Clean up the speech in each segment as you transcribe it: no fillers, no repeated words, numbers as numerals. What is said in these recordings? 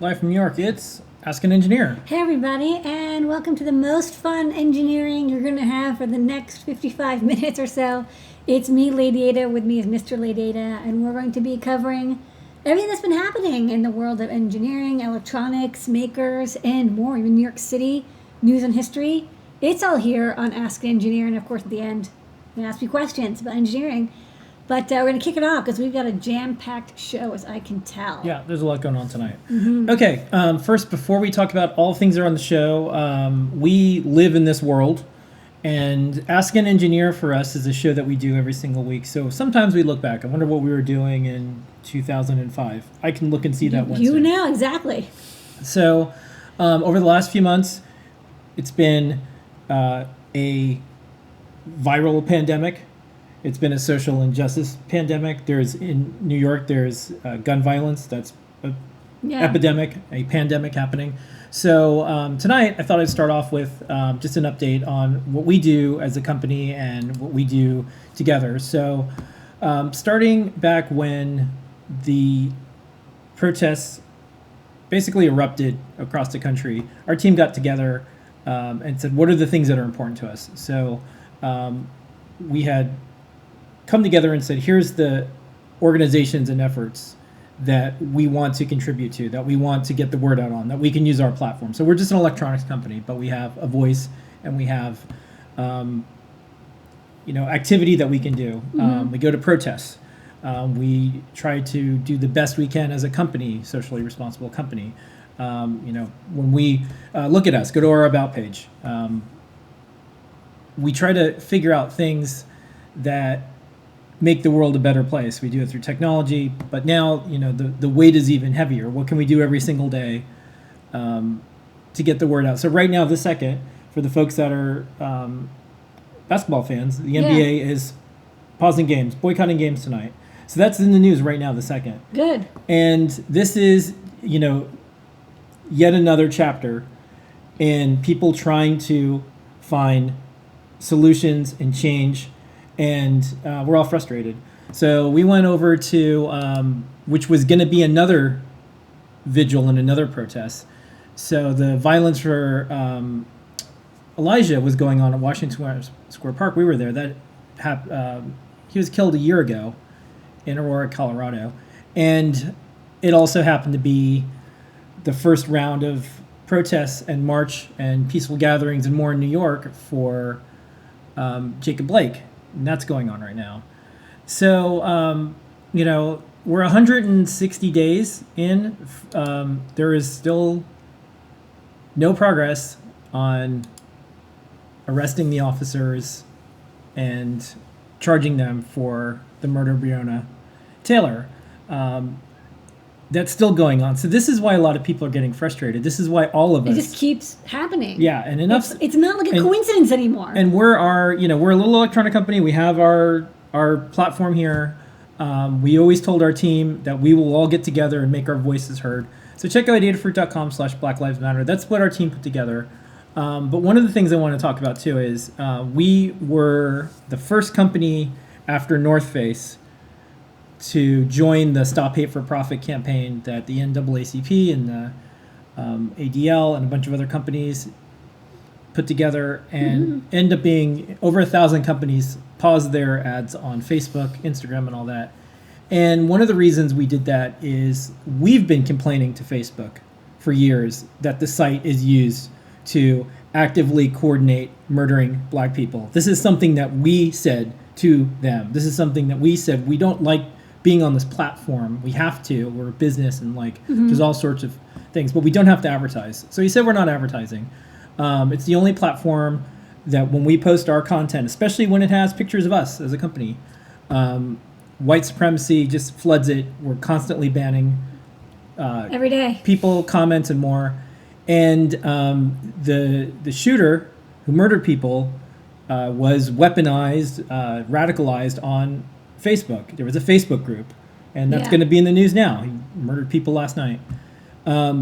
Live from New York, it's Ask an Engineer. Hey everybody, and welcome to the most fun engineering you're going to have for the next 55 minutes or so. It's me, LADYADA, with me is Mr. LADYADA, and we're going to be covering everything that's been happening in the world of engineering, electronics, makers, and more. Even New York City, news and history. It's all here on Ask an Engineer, and of course at the end, I'm going to ask you questions about engineering. But we're going to kick it off because we've got a jam-packed show, as I can tell. Yeah, there's a lot going on tonight. Mm-hmm. Okay, first, before we talk about all things that are on the show, we live in this world, and Ask an Engineer for us is a show that we do every single week. So sometimes we look back. I wonder what we were doing in 2005. I can look and see that Wednesday. You know, exactly. So over the last few months, it's been a viral pandemic. It's been a social injustice pandemic. In New York, there's gun violence. That's an epidemic, a pandemic happening. So tonight, I thought I'd start off with just an update on what we do as a company and what we do together. So starting back when the protests basically erupted across the country, our team got together and said, what are the things that are important to us? So we had come together and said, here's the organizations and efforts that we want to contribute to, that we want to get the word out on, that we can use our platform. So we're just an electronics company, but we have a voice and we have, activity that we can do. Mm-hmm. We go to protests. We try to do the best we can as a company, socially responsible company. When we look at us, go to our About page. We try to figure out things that make the world a better place. We do it through technology, but now, the weight is even heavier. What can we do every single day to get the word out? So right now, this second, for the folks that are basketball fans, the NBA is pausing games, boycotting games tonight. So that's in the news right now, the second. Good. And this is, yet another chapter in people trying to find solutions and change. And we're all frustrated. So we went over to, which was going to be another vigil and another protest. So the violence for Elijah was going on at Washington Square Park. We were there. He was killed a year ago in Aurora, Colorado. And it also happened to be the first round of protests and march and peaceful gatherings and more in New York for Jacob Blake. And that's going on right now. So, we're 160 days in. There is still no progress on arresting the officers and charging them for the murder of Breonna Taylor. That's still going on. So this is why a lot of people are getting frustrated. This is why all of us. It just keeps happening. Yeah, and enough. It's not like a coincidence anymore. And we're a little electronic company. We have our platform here. We always told our team that we will all get together and make our voices heard. So check out datafruit.com/Black Lives Matter. That's what our team put together. But one of the things I want to talk about too is we were the first company after North Face to join the Stop Hate for Profit campaign that the NAACP and the ADL and a bunch of other companies put together, and end up being over 1,000 companies pause their ads on Facebook, Instagram, and all that. And one of the reasons we did that is we've been complaining to Facebook for years that the site is used to actively coordinate murdering black people. This is something that we said to them. This is something that we said we don't like being on this platform. We have to. We're a business and there's all sorts of things, but we don't have to advertise. So he said we're not advertising. It's the only platform that when we post our content, especially when it has pictures of us as a company, white supremacy just floods it. We're constantly banning every day people, comments, and more. And the shooter who murdered people was weaponized, radicalized on Facebook. There was a Facebook group, and that's going to be in the news now. He murdered people last night. I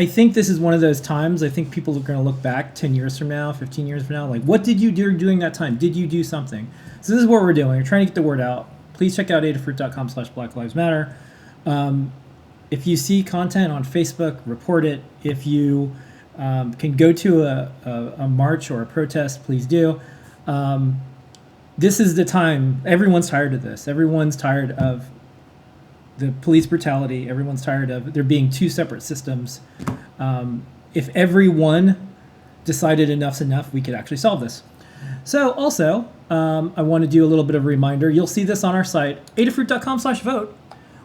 think this is one of those times. I think people are going to look back 10 years from now, 15 years from now, like, what did you do during that time? Did you do something? So this is what we're doing. We're trying to get the word out. Please check out adafruit.com/Black Lives Matter. if you see content on Facebook, report it. If you can go to a march or a protest, please do. This is the time. Everyone's tired of this. Everyone's tired of the police brutality. Everyone's tired of there being two separate systems. If everyone decided enough's enough, we could actually solve this. So also, I want to do a little bit of a reminder. You'll see this on our site, adafruit.com/vote.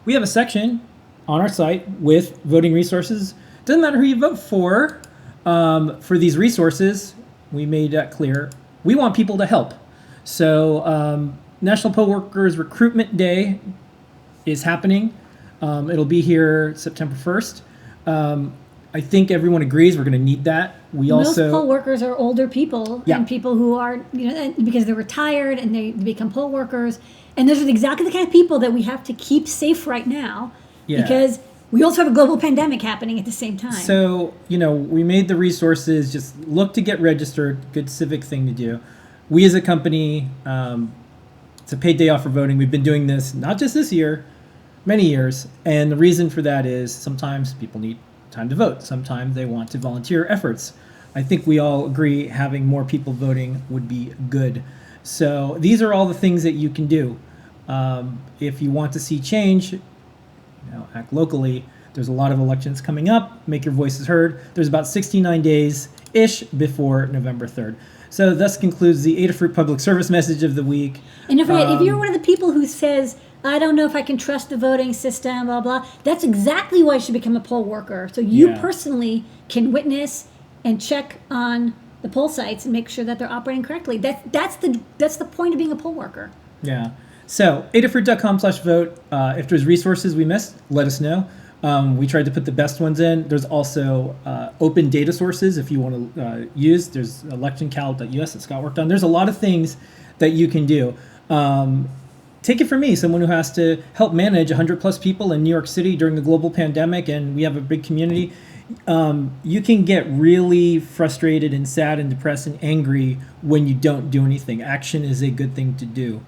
We have a section on our site with voting resources. Doesn't matter who you vote for these resources. We made that clear. We want people to help. So National Poll Workers Recruitment Day is happening. It'll be here September 1st. I think everyone agrees we're going to need that. Most poll workers are older people and people who are, because they're retired and they become poll workers. And those are exactly the kind of people that we have to keep safe right now because we also have a global pandemic happening at the same time. So, we made the resources, just look to get registered, good civic thing to do. We as a company, it's a paid day off for voting. We've been doing this not just this year, many years. And the reason for that is sometimes people need time to vote. Sometimes they want to volunteer efforts. I think we all agree having more people voting would be good. So these are all the things that you can do. If you want to see change, act locally. There's a lot of elections coming up. Make your voices heard. There's about 69 days-ish before November 3rd. So this concludes the Adafruit Public Service Message of the week. And don't forget, if you're one of the people who says, I don't know if I can trust the voting system, blah, blah, that's exactly why you should become a poll worker. So you personally can witness and check on the poll sites and make sure that they're operating correctly. That's the point of being a poll worker. Yeah. So adafruit.com/vote. If there's resources we missed, let us know. We tried to put the best ones in. There's also open data sources if you want to use. There's electioncal.us that Scott worked on. There's a lot of things that you can do. Take it from me, someone who has to help manage 100 plus people in New York City during the global pandemic, and we have a big community. You can get really frustrated and sad and depressed and angry when you don't do anything. Action is a good thing to do.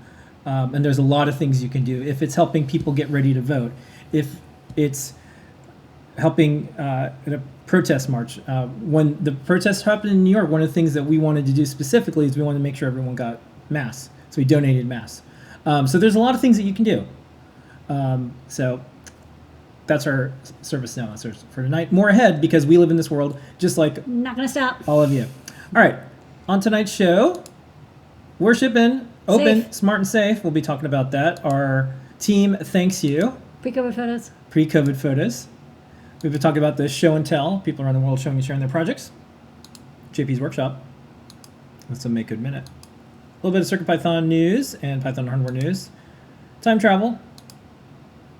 And there's a lot of things you can do. If it's helping people get ready to vote, if it's helping in a protest march. When the protests happened in New York, one of the things that we wanted to do specifically is we wanted to make sure everyone got masks. So we donated masks. So there's a lot of things that you can do. So that's our service now for tonight. More ahead because we live in this world just like not going to stop. All of you. All right. On tonight's show, worship and open, smart and safe. We'll be talking about that. Our team thanks you. Pre-COVID photos. Pre-COVID photos. We've been talking about the show and tell. People around the world showing and sharing their projects. JP's workshop. That's a Make Good Minute. A little bit of CircuitPython news and Python hardware news. Time travel.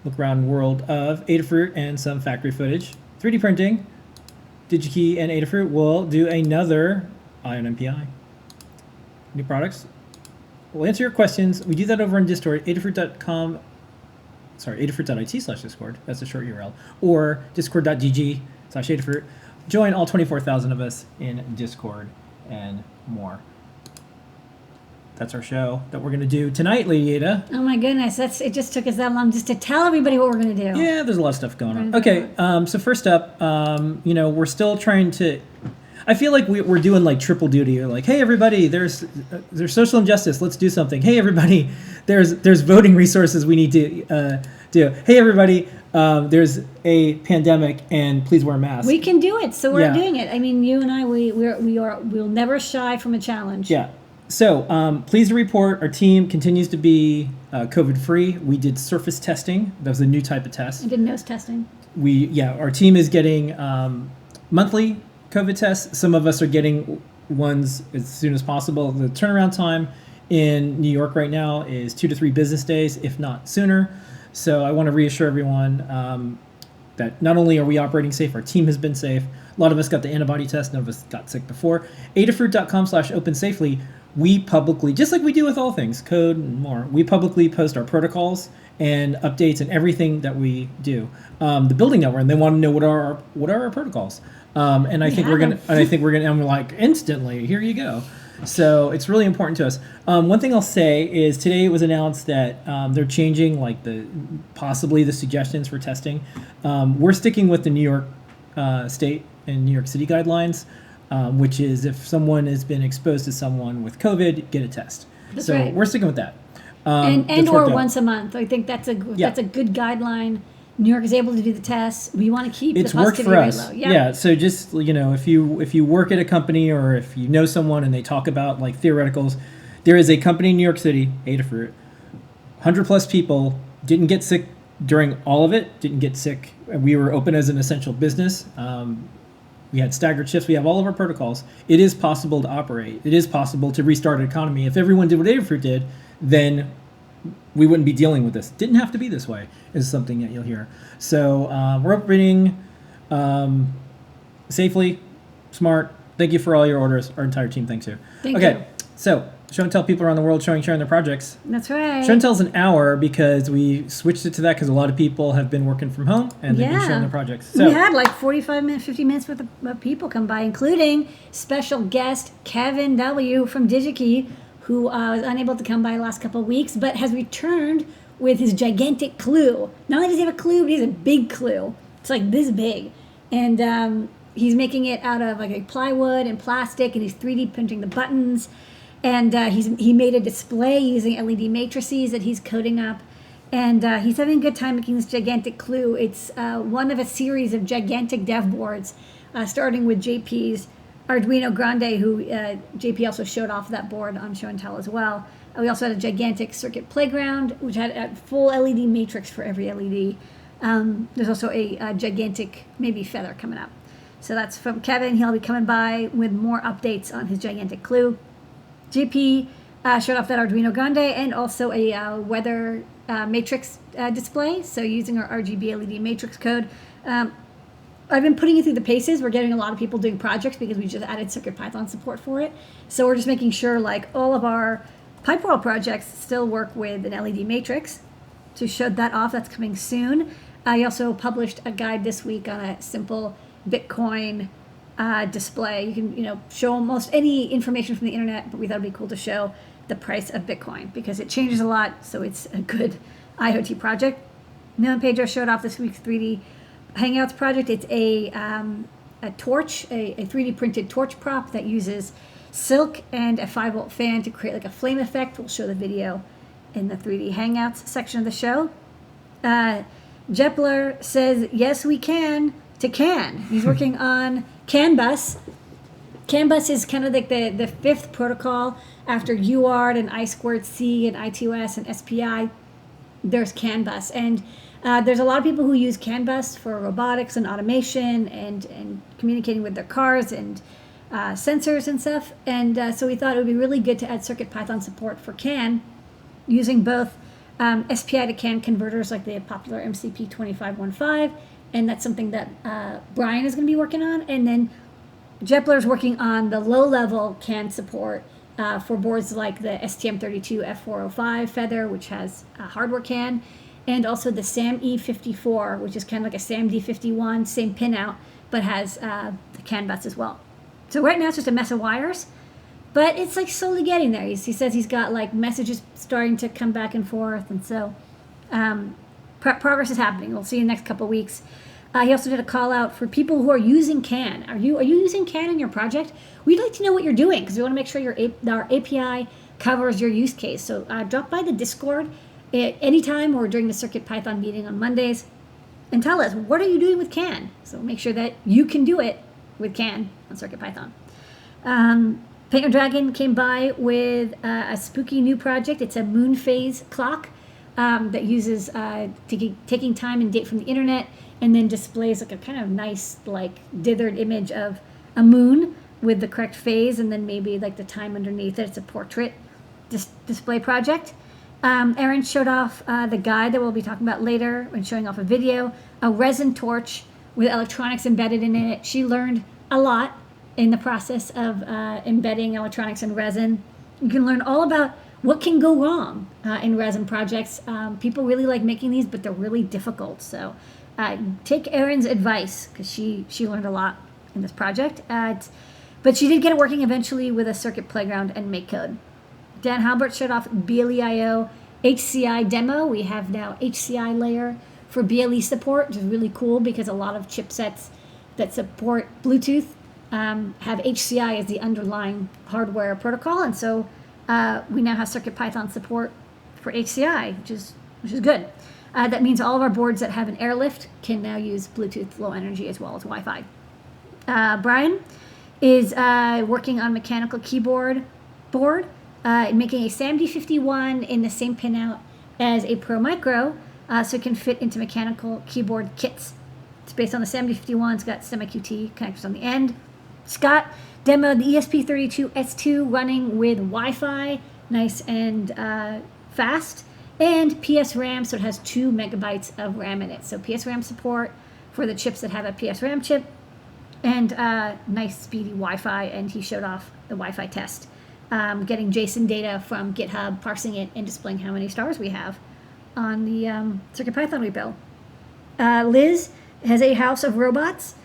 Look around the world of Adafruit and some factory footage. 3D printing. DigiKey and Adafruit will do another Ion MPI. New products. We'll answer your questions. We do that over on Discord, adafruit.com. Sorry, adafruit.it/Discord. That's a short URL. Or discord.gg/Adafruit. Join all 24,000 of us in Discord and more. That's our show that we're going to do tonight, LadyAda. Oh my goodness, it just took us that long just to tell everybody what we're going to do. Yeah, there's a lot of stuff going on. Okay, so first up, we're still trying to... I feel like we're doing like triple duty. You're like, hey everybody, there's social injustice. Let's do something. Hey everybody, there's voting resources we need to do. Hey everybody, there's a pandemic and please wear masks. We can do it, so we're doing it. I mean, you and I, we'll never shy from a challenge. Yeah. So pleased to report our team continues to be COVID free. We did surface testing. That was a new type of test. I did nose testing. Our team is getting monthly COVID tests. Some of us are getting ones as soon as possible. The turnaround time in New York right now is 2 to 3 business days, if not sooner. So I want to reassure everyone that not only are we operating safe, our team has been safe. A lot of us got the antibody test. None of us got sick before. adafruit.com/opensafely. We publicly, just like we do with all things, code and more, we publicly post our protocols and updates and everything that we do. The building that we're in, they want to know what are our protocols. And I think we're gonna. I'm like instantly. Here you go. So it's really important to us. One thing I'll say is today it was announced that they're changing like possibly the suggestions for testing. We're sticking with the New York State and New York City guidelines, which is if someone has been exposed to someone with COVID, get a test. That's so right. we're sticking with that. And that's or worked out. once a month. I think that's a Yeah. good guideline. New York is able to do the tests. We want to keep It's the worked positivity for rate us. low. Yeah. So just if you work at a company or if you know someone and they talk about like theoreticals, there is a company in New York City, Adafruit, 100+ people didn't get sick during all of it. Didn't get sick. We were open as an essential business. We had staggered shifts. We have all of our protocols. It is possible to operate. It is possible to restart an economy. If everyone did what Adafruit did, then we wouldn't be dealing with this. Didn't have to be this way, is something that you'll hear. So we're operating safely, smart. Thank you for all your orders. Our entire team thanks you. Thank okay, you. so show and tell people around the world sharing their projects. That's right. Show and tell's an hour because we switched it to that because a lot of people have been working from home and they've been sharing their projects. So we had like 45 minutes, 50 minutes worth of people come by, including special guest Kevin W. from DigiKey, who was unable to come by the last couple of weeks, but has returned with his gigantic clue. Not only does he have a clue, but he has a big clue. It's like this big. And he's making it out of like plywood and plastic, and he's 3D printing the buttons. And he made a display using LED matrices that he's coding up. And he's having a good time making this gigantic clue. It's one of a series of gigantic dev boards, starting with JP's Arduino Grande, who JP also showed off that board on Show and Tell as well. We also had a gigantic circuit playground, which had a full LED matrix for every LED. There's also a gigantic maybe feather coming up. So that's from Kevin. He'll be coming by with more updates on his gigantic clue. JP showed off that Arduino Grande and also a weather matrix display. So using our RGB LED matrix code. I've been putting it through the paces. We're getting a lot of people doing projects because we just added CircuitPython support for it. So we're just making sure like all of our Pipeworld projects still work with an LED matrix. So showed that off. That's coming soon. I also published a guide this week on a simple Bitcoin display. You can show almost any information from the internet, but we thought it'd be cool to show the price of Bitcoin because it changes a lot. So it's a good IoT project. Neil and Pedro showed off this week's 3D Hangouts project. It's a torch, a 3D printed torch prop that uses silk and a 5-volt fan to create like a flame effect. We'll show the video in the 3D Hangouts section of the show. Jepler says, yes, we can, to CAN. He's working on CAN bus. CAN bus is kind of like the fifth protocol after UART and I2C and I2S and SPI. There's CAN bus. And there's a lot of people who use CAN bus for robotics and automation and communicating with their cars and sensors and stuff. And so we thought it would be really good to add CircuitPython support for CAN using both SPI to CAN converters like the popular MCP 2515. And that's something that Brian is going to be working on. And then Jepler is working on the low-level CAN support for boards like the STM32F405 Feather, which has hardware CAN, and also the SAM-E54, which is kind of like a SAM-D51, same pinout, but has the CAN bus as well. So right now it's just a mess of wires, but it's like slowly getting there. He says he's got like messages starting to come back and forth, and so progress is happening. We'll see in the next couple of weeks. He also did a call out for people who are using CAN. Are you using CAN in your project? We'd like to know what you're doing because we want to make sure our API covers your use case. So drop by the Discord anytime or during the CircuitPython meeting on Mondays and tell us, what are you doing with CAN? So make sure that you can do it with CAN on CircuitPython. Painter Dragon came by with a spooky new project. It's a moon phase clock that uses taking time and date from the internet and then displays like a kind of nice like dithered image of a moon with the correct phase and then maybe like the time underneath it. It's a portrait display project. Erin showed off the guide that we'll be talking about later when showing off a video, a resin torch with electronics embedded in it. She learned a lot in the process of embedding electronics in resin. You can learn all about what can go wrong in resin projects. People really like making these, but they're really difficult. So take Erin's advice because she learned a lot in this project. But she did get it working eventually with a Circuit Playground and MakeCode. Dan Halbert showed off BLEIO HCI demo. We have now HCI layer for BLE support, which is really cool because a lot of chipsets that support Bluetooth have HCI as the underlying hardware protocol. And so we now have CircuitPython support for HCI, which is good. That means all of our boards that have an airlift can now use Bluetooth Low Energy as well as Wi-Fi. Brian is working on mechanical keyboard board, making a SAMD51 in the same pinout as a Pro Micro, so it can fit into mechanical keyboard kits. It's based on the SAMD51. It's got STEMMA-QT connectors on the end. Scott demoed the ESP32S2 running with Wi-Fi, nice and fast, and PS RAM, so it has 2 megabytes of RAM in it. So PS RAM support for the chips that have a PS RAM chip, and nice speedy Wi-Fi, and he showed off the Wi-Fi test, getting JSON data from GitHub, parsing it, and displaying how many stars we have on the CircuitPython repo. Liz has a house of robots.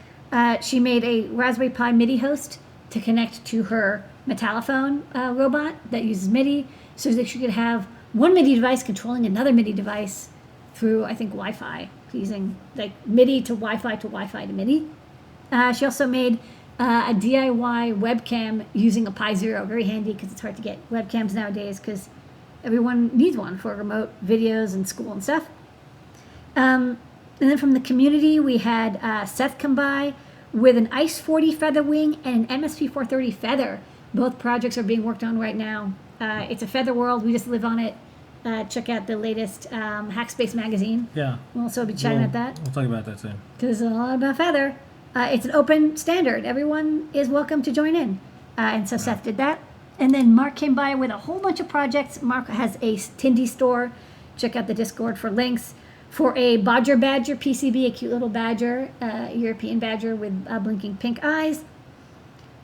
She made a Raspberry Pi MIDI host to connect to her Metallophone robot that uses MIDI, so that she could have one MIDI device controlling another MIDI device through, I think, Wi-Fi, using like MIDI to Wi-Fi to Wi-Fi to MIDI. She also made a DIY webcam using a Pi Zero. Very handy because it's hard to get webcams nowadays because everyone needs one for remote videos and school and stuff. And then from the community, we had Seth come by with an ICE 40 feather wing and an MSP 430 feather. Both projects are being worked on right now. It's a feather world. We just live on it. Check out the latest Hackspace magazine. Yeah. We'll also be chatting about that. We'll talk about that soon. Because it's a lot about feather. It's an open standard. Everyone is welcome to join in. And so Seth did that. And then Mark came by with a whole bunch of projects. Mark has a Tindy store. Check out the Discord for links. For a Bodger Badger PCB, a cute little badger, European badger with blinking pink eyes.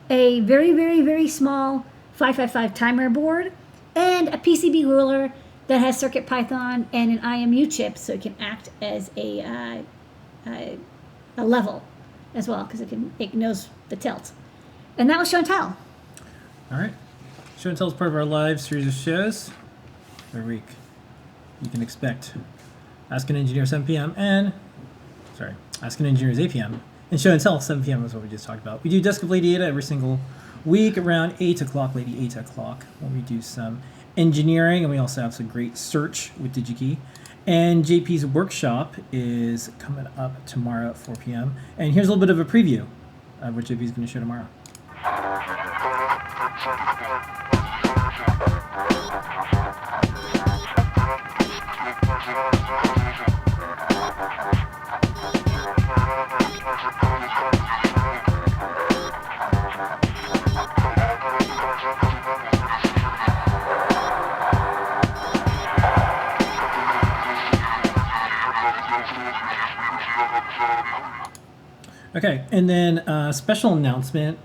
A very, very, very small 555 timer board. And a PCB ruler that has CircuitPython and an IMU chip, so it can act as a level as well, because it knows the tilt. And that was show and tell. All right. Show and tell is part of our live series of shows. Every week you can expect Ask an Engineer 7 p.m. Ask an Engineer is 8 p.m. And show and tell 7 p.m. is what we just talked about. We do Desk of LADYADA every single week around 8 o'clock, Lady 8 o'clock, when we do some engineering, and we also have some great search with DigiKey. And JP's workshop is coming up tomorrow at 4 p.m. And here's a little bit of a preview of what JP's going to show tomorrow. Okay, and then special announcement.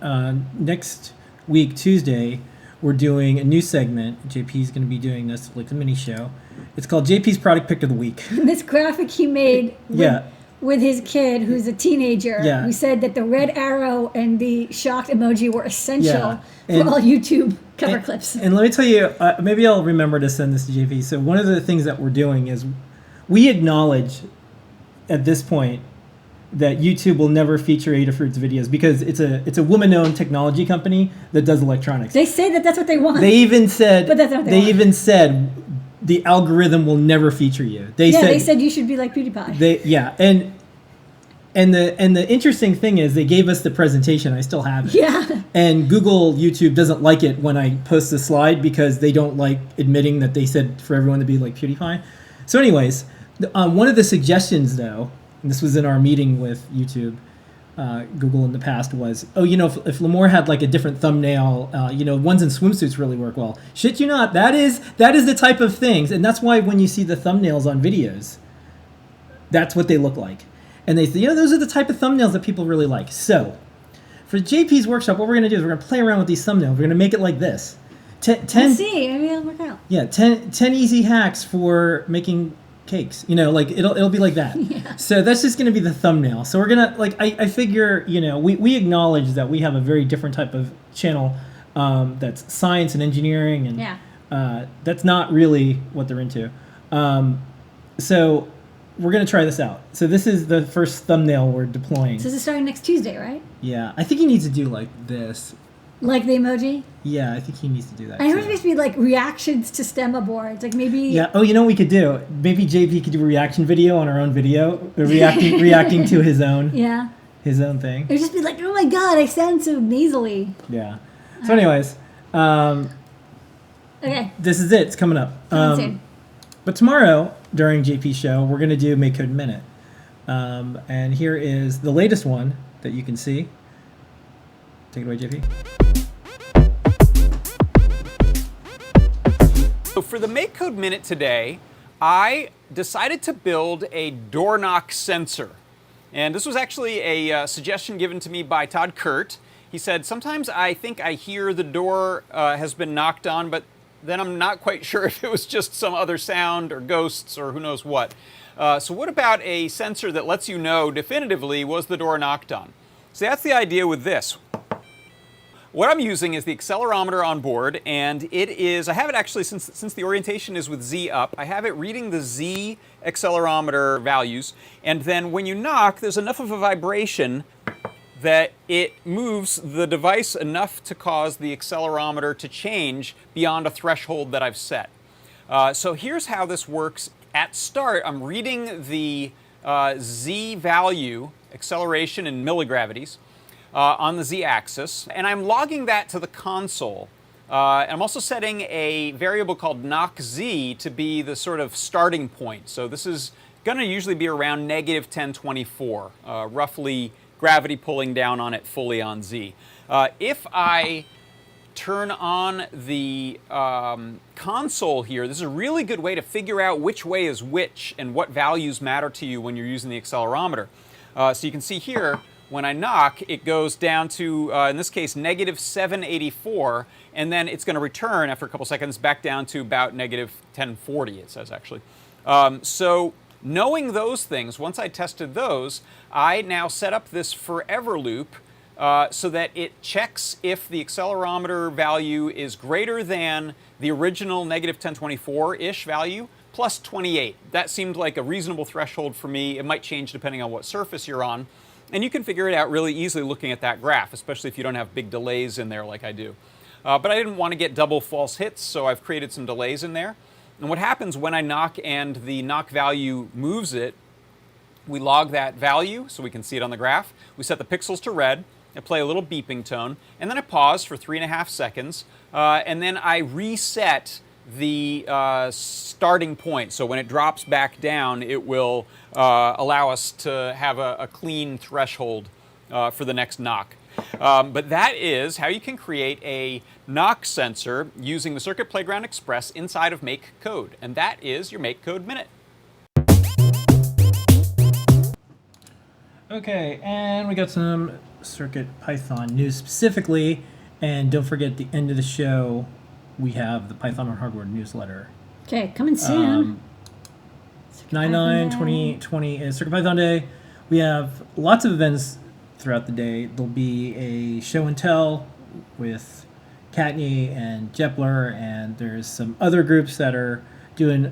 Next week, Tuesday, we're doing a new segment. JP's going to be doing this like a mini show. It's called JP's Product Pick of the Week. This graphic he made with his kid, who's a teenager, who said that the red arrow and the shocked emoji were essential for all YouTube cover clips. And let me tell you, maybe I'll remember to send this to JP. So one of the things that we're doing is we acknowledge at this point that YouTube will never feature Adafruit's videos because it's a woman-owned technology company that does electronics. They say that that's what they want. They even said, but that's not what they want. even said the algorithm will never feature you. They said you should be like PewDiePie. And the interesting thing is they gave us the presentation. I still have it. Yeah. And Google YouTube doesn't like it when I post the slide because they don't like admitting that they said for everyone to be like PewDiePie. So anyways, one of the suggestions though, and this was in our meeting with YouTube, Google in the past, was, if Limor had like a different thumbnail, ones in swimsuits really work well. Shit you not, that is the type of things, and that's why when you see the thumbnails on videos, that's what they look like. And they say, those are the type of thumbnails that people really like. So, for JP's workshop, what we're going to do is we're going to play around with these thumbnails. We're going to make it like this. Let's see, maybe it'll work out. Yeah, 10 easy hacks for making cakes. Like it'll be like that. Yeah. So that's just gonna be the thumbnail. So we're gonna I figure we acknowledge that we have a very different type of channel that's science and engineering, and that's not really what they're into. So we're gonna try this out. So this is the first thumbnail we're deploying. So this is starting next Tuesday, right? Yeah, I think he needs to do like this. Like the emoji? Yeah, I think he needs to do that. I heard it's supposed to be like reactions to stemma boards. Like maybe. Yeah. Oh, you know what we could do? Maybe JP could do a reaction video on our own video, reacting to his own. Yeah. His own thing. It would just be like, oh my god, I sound so nasally. Yeah. So, anyways, okay. This is it. It's coming up. Soon. But tomorrow during JP's show, we're gonna do Make Code Minute, and here is the latest one that you can see. Take it away, JP. So for the Make Code Minute today, I decided to build a door knock sensor. And this was actually a suggestion given to me by Todd Kurt. He said, sometimes I think I hear the door has been knocked on, but then I'm not quite sure if it was just some other sound or ghosts or who knows what. So what about a sensor that lets you know definitively was the door knocked on? So that's the idea with this. What I'm using is the accelerometer on board, and it is, I have it actually since the orientation is with Z up, I have it reading the Z accelerometer values, and then when you knock, there's enough of a vibration that it moves the device enough to cause the accelerometer to change beyond a threshold that I've set. So here's how this works. At start, I'm reading the Z value, acceleration in milligravities, on the Z-axis, and I'm logging that to the console. And I'm also setting a variable called knockZ to be the sort of starting point. So this is going to usually be around negative 1024, roughly gravity pulling down on it fully on Z. If I turn on the console here, this is a really good way to figure out which way is which and what values matter to you when you're using the accelerometer. So you can see here, when I knock, it goes down to, in this case, negative 784, and then it's going to return after a couple seconds back down to about negative 1040, it says actually. So knowing those things, once I tested those, I now set up this forever loop so that it checks if the accelerometer value is greater than the original negative 1024-ish value plus 28. That seemed like a reasonable threshold for me. It might change depending on what surface you're on. And you can figure it out really easily looking at that graph, especially if you don't have big delays in there like I do. But I didn't want to get double false hits, so I've created some delays in there. And what happens when I knock and the knock value moves it, we log that value so we can see it on the graph. We set the pixels to red. I play a little beeping tone. And then I pause for 3.5 seconds. And then I reset the starting point. So when it drops back down, it will allow us to have a clean threshold for the next knock. But that is how you can create a knock sensor using the Circuit Playground Express inside of Make Code. And that is your Make Code Minute. Okay, and we got some CircuitPython news specifically. And don't forget, at the end of the show, we have the Python on Hardware newsletter. Okay, coming soon. 9/9/2020 is CircuitPython Day. We have lots of events throughout the day. There'll be a show and tell with Kattni and Jepler, and there's some other groups that are doing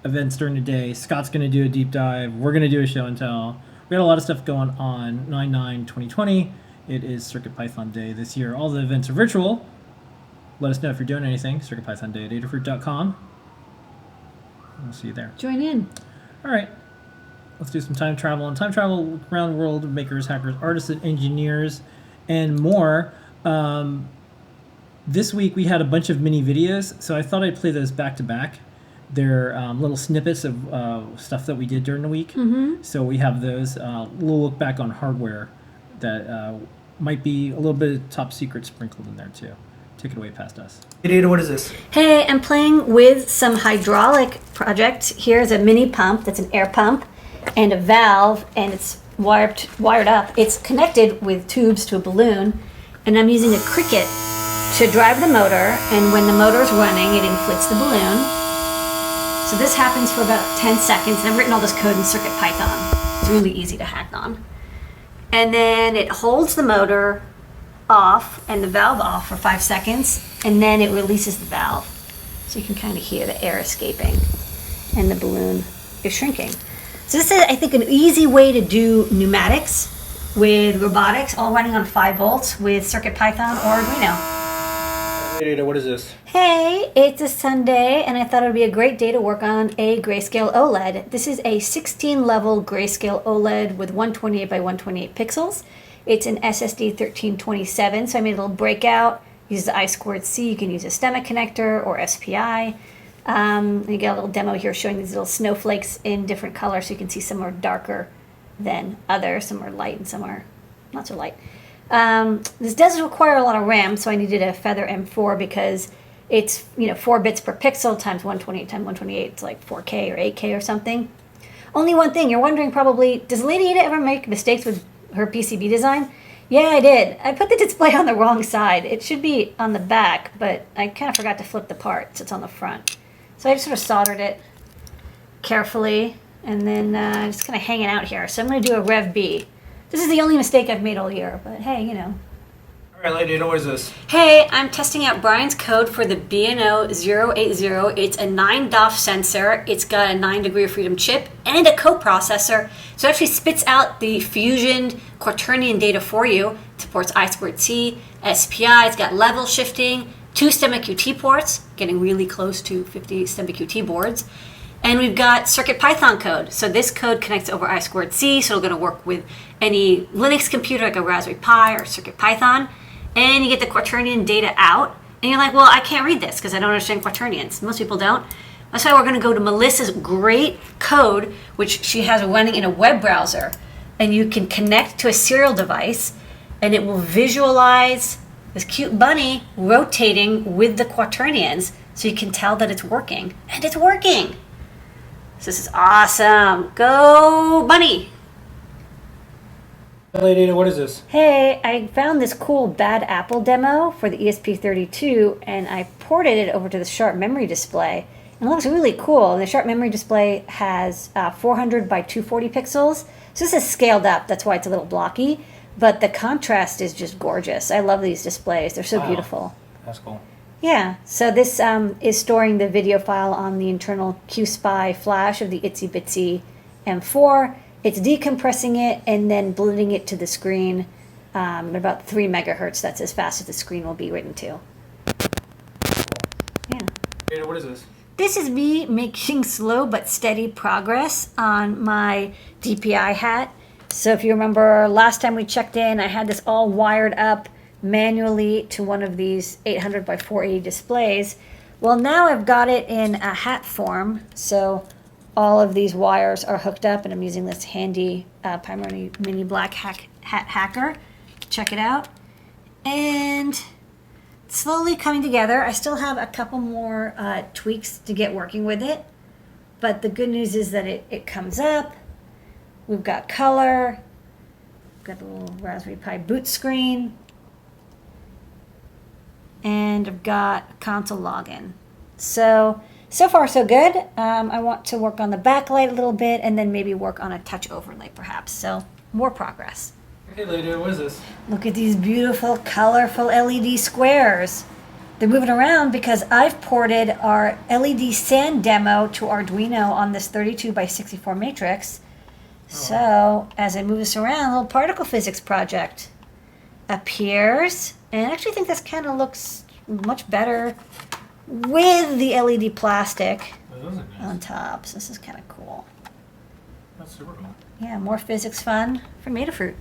events during the day. Scott's going to do a deep dive. We're going to do a show and tell. We got a lot of stuff going on 9/9/2020. It is CircuitPython Day this year. All the events are virtual. Let us know if you're doing anything. CircuitPython Day at adafruit.com. We'll see you there. Join in. All right. Let's do some time travel. And time travel around the world of makers, hackers, artists, and engineers, and more. This week we had a bunch of mini videos, so I thought I'd play those back to back. They're little snippets of stuff that we did during the week. Mm-hmm. So we have those. We'll look back on hardware that might be a little bit of top secret sprinkled in there too. Take it away past us. LADYADA, what is this? Hey, I'm playing with some hydraulic project. Here's a mini pump that's an air pump and a valve, and it's wired up. It's connected with tubes to a balloon, and I'm using a cricket to drive the motor, and when the motor's running, it inflates the balloon. So this happens for about 10 seconds. And I've written all this code in CircuitPython. It's really easy to hack on. And then it holds the motor off and the valve off for 5 seconds, and then it releases the valve. So you can kind of hear the air escaping, and the balloon is shrinking. So this is, I think, an easy way to do pneumatics with robotics, all running on 5 volts with CircuitPython or Arduino. LADYADA, what is this? Hey, it's a Sunday, and I thought it would be a great day to work on a grayscale OLED. This is a 16-level grayscale OLED with 128 by 128 pixels. It's an SSD 1327, so I made a little breakout. Uses the I2C. You can use a stemma connector or SPI. You get a little demo here showing these little snowflakes in different colors, so you can see some are darker than others. Some are light and some are not so light. This does require a lot of RAM, so I needed a Feather M4 because it's 4 bits per pixel times 128 times 128. It's like 4K or 8K or something. Only one thing, you're wondering probably, does LADYADA ever make mistakes with her PCB design? Yeah, I did. I put the display on the wrong side. It should be on the back, but I kind of forgot to flip the part, so it's on the front. So I just sort of soldered it carefully, and then just kind of hanging out here. So I'm going to do a Rev B. This is the only mistake I've made all year, but hey, All right, LADYADA, what is this? Hey, I'm testing out Brian's code for the B&O080. It's a 9DOF sensor. It's got a 9 degree of freedom chip and a coprocessor. So it actually spits out the fusioned quaternion data for you. It supports I2C, SPI. It's got level shifting, 2 stemma QT ports, getting really close to 50 stemma QT boards. And we've got CircuitPython code. So this code connects over I2C, so it's going to work with any Linux computer like a Raspberry Pi or CircuitPython. And you get the quaternion data out. And you're like, well, I can't read this because I don't understand quaternions. Most people don't. That's why we're going to go to Melissa's great code, which she has running in a web browser. And you can connect to a serial device, and it will visualize this cute bunny rotating with the quaternions so you can tell that it's working. And it's working! So this is awesome. Go bunny! LADYADA, what is this? Hey, I found this cool Bad Apple demo for the ESP32, and I ported it over to the Sharp Memory display. And it looks really cool. And the Sharp Memory display has 400 by 240 pixels. So this is scaled up. That's why it's a little blocky. But the contrast is just gorgeous. I love these displays. They're so beautiful. That's cool. Yeah, so this is storing the video file on the internal QSPI flash of the Itsy Bitsy M4. It's decompressing it and then blending it to the screen at about 3 megahertz. That's as fast as the screen will be written to. Yeah. LADYADA, what is this? This is me making slow but steady progress on my DPI hat. So if you remember last time we checked in, I had this all wired up manually to one of these 800 by 480 displays. Well, now I've got it in a hat form, so all of these wires are hooked up, and I'm using this handy Primary Mini Black hat hacker. Check it out. And slowly coming together. I still have a couple more tweaks to get working with it, but the good news is that it comes up. We've got color, got the little Raspberry Pi boot screen, and I've got console login. So far so good. I want to work on the backlight a little bit and then maybe work on a touch overlay perhaps. So more progress. Okay, LADYADA, what is this? Look at these beautiful, colorful LED squares. They're moving around because I've ported our LED sand demo to Arduino on this 32 by 64 matrix. So as I move this around, a little particle physics project appears. And I actually think this kind of looks much better with the LED plastic on top. So this is kind of cool. That's super cool. Yeah, more physics fun for Metafruit.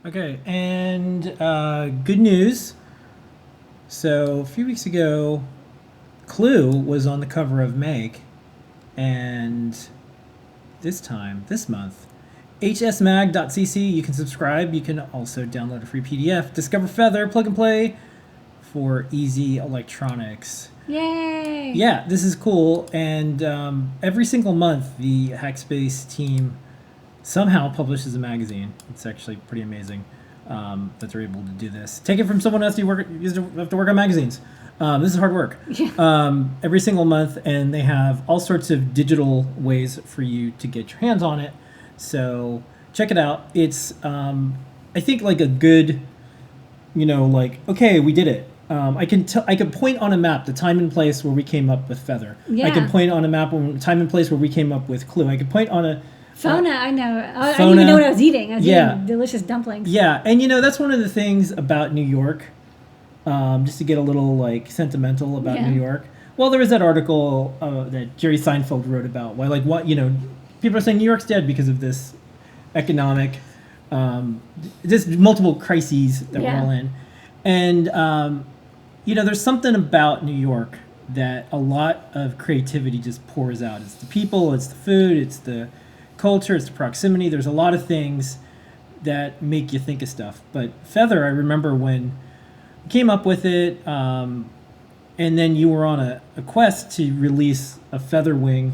Okay, and good news. So a few weeks ago, Clue was on the cover of Make, and this month, hsmag.cc, you can subscribe. You can also download a free PDF. Discover Feather, plug and play for easy electronics. Yay! Yeah, this is cool. And every single month, the Hackspace team somehow publishes a magazine. It's actually pretty amazing. that they're able to do this. Take it from someone else who used to have to work on magazines. This is hard work. Yeah. Every single month, and they have all sorts of digital ways for you to get your hands on it. So check it out. It's, I think, like a good, like, okay, we did it. I can point on a map the time and place where we came up with feather. Yeah. I can point on a map time and place where we came up with clue. I can point on a Fona, I know. I didn't even know what I was eating. I was eating delicious dumplings. Yeah, and that's one of the things about New York. Just to get a little like sentimental about New York. Well, there was that article that Jerry Seinfeld wrote about why, like, what people are saying New York's dead because of this economic, just multiple crises that we're all in, and there's something about New York that a lot of creativity just pours out. It's the people, it's the food, it's the culture, it's the proximity. There's a lot of things that make you think of stuff. But feather, I remember when came up with it, and then you were on a quest to release a feather wing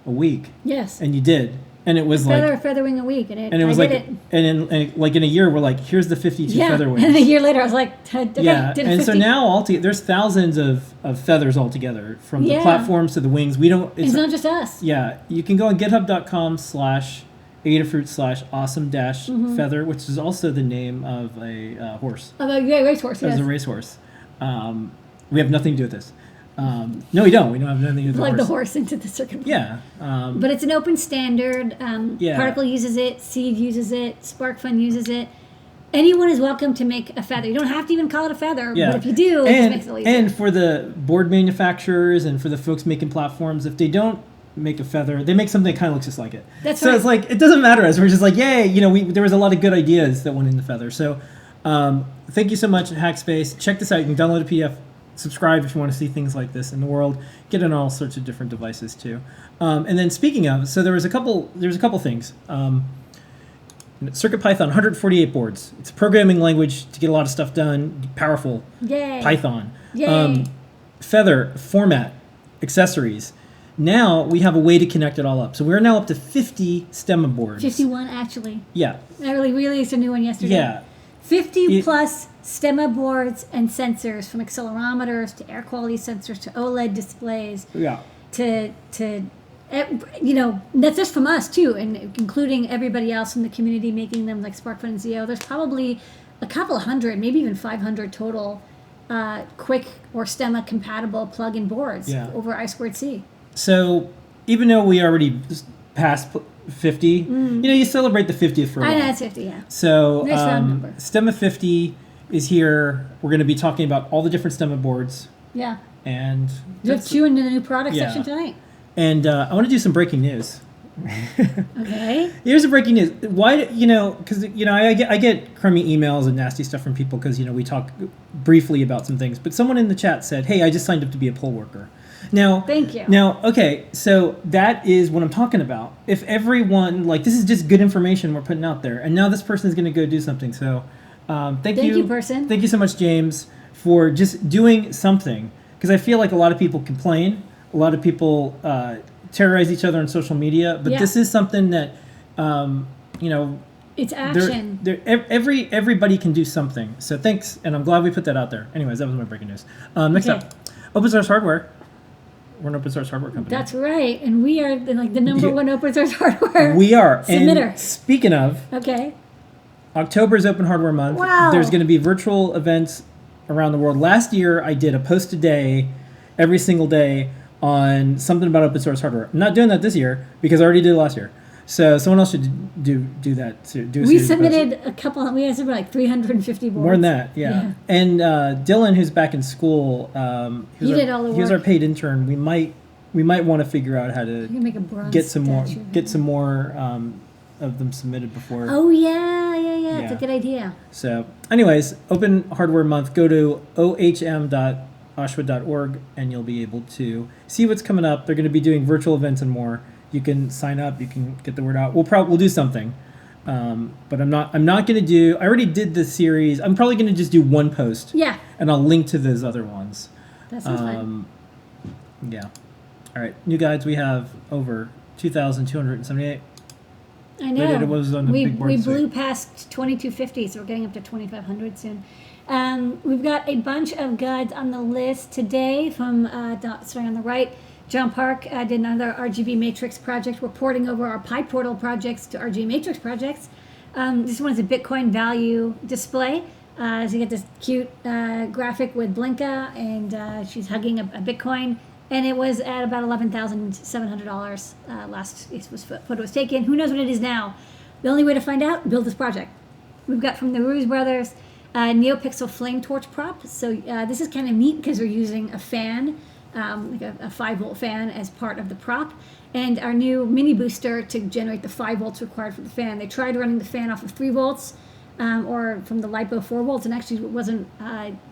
a week. Yes. And you did. And it was feather wing a week, and it was like, and in a year we're like, here's the 52 feather wings. And a year later I was like, okay, yeah. did And 50. so now there's thousands of feathers altogether, from the platforms to the wings. It's not just us. Yeah, you can go on github.com/Adafruit/awesome-feather, which is also the name of a horse. Of a racehorse, yes. As a racehorse. We have nothing to do with this. No, we don't. We don't have nothing to do with Plug the the horse into the circuit. Yeah. But it's an open standard. Particle uses it. Seed uses it. SparkFun uses it. Anyone is welcome to make a feather. You don't have to even call it a feather, but if you do, it just makes it easier. And for the board manufacturers and for the folks making platforms, if they don't make a feather, they make something that kind of looks just like it. That's so right. It's like, it doesn't matter as we're just like, yay, there was a lot of good ideas that went into feather. So thank you so much, Hackspace. Check this out. You can download a PDF, subscribe if you want to see things like this in the world, get it on all sorts of different devices too. And then speaking of, so there's a couple things. CircuitPython, 148 boards. It's a programming language to get a lot of stuff done. Powerful. Yay. Python. Yay. Feather, format, accessories. Now we have a way to connect it all up. So we're now up to 50 stemma boards. 51 actually. Yeah. I released a new one yesterday. Yeah. 50 plus stemma boards and sensors, from accelerometers to air quality sensors to OLED displays. Yeah. To that's just from us too, and including everybody else in the community making them, like SparkFun and Zio. There's probably a couple hundred, maybe even 500 total quick or stemma compatible plug-in boards over I2C. So even though we already passed 50, you celebrate the 50th for a while. I know, it's 50, yeah. So nice round number. Stemma 50 is here. We're going to be talking about all the different stemma boards. Yeah. And let's chew into the new product section tonight. And I want to do some breaking news. Okay. Here's the breaking news. Why, because, I get crummy emails and nasty stuff from people because, we talk briefly about some things. But someone in the chat said, hey, I just signed up to be a poll worker. Now, thank you. Now, okay, so that is what I'm talking about. If everyone, this is just good information we're putting out there. And now this person is going to go do something. So thank you, person. Thank you so much, James, for just doing something. Because I feel like a lot of people complain. A lot of people terrorize each other on social media, but this is something that it's action. Everybody can do something. So thanks, and I'm glad we put that out there. Anyways, that was my breaking news. Next up, open source hardware. We're an open source hardware company. That's right, and we are the number one open source hardware. We are submitter. And speaking of, October is Open Hardware Month. Wow. There's going to be virtual events around the world. Last year, I did a post a day, every single day, on something about open source hardware. I'm not doing that this year because I already did it last year. So someone else should do that. We submitted a couple. We submitted like 350 boards. More than that, yeah. And Dylan, who's back in school, he did all the work. He was our paid intern. We might want to figure out how to make a bronze get some more of them submitted before. Oh yeah. It's a good idea. So, anyways, Open Hardware Month. Go to ohm.oshwa.org and you'll be able to see what's coming up. They're going to be doing virtual events and more. You can sign up. You can get the word out. We'll do something, but I'm not going to do. I already did the series. I'm probably going to just do one post. Yeah. And I'll link to those other ones. That sounds fun. Yeah. All right, new guides. We have over 2,278. I know. LADYADA was on the we big board we this blew week. past 2250, so we're getting up to 2500 soon. We've got a bunch of guides on the list today from starting on the right. John Park did another RGB matrix project. We're porting over our PyPortal projects to RGB matrix projects. This one is a Bitcoin value display. So you get this cute graphic with Blinka, and she's hugging a Bitcoin. And it was at about $11,700 last photo was taken. Who knows what it is now? The only way to find out, build this project. We've got from the Ruse Brothers, NeoPixel Flame Torch prop. So this is kind of neat because we're using a fan, like a 5-volt fan as part of the prop. And our new mini booster to generate the 5 volts required for the fan. They tried running the fan off of 3 volts or from the LiPo 4 volts, and actually it wasn't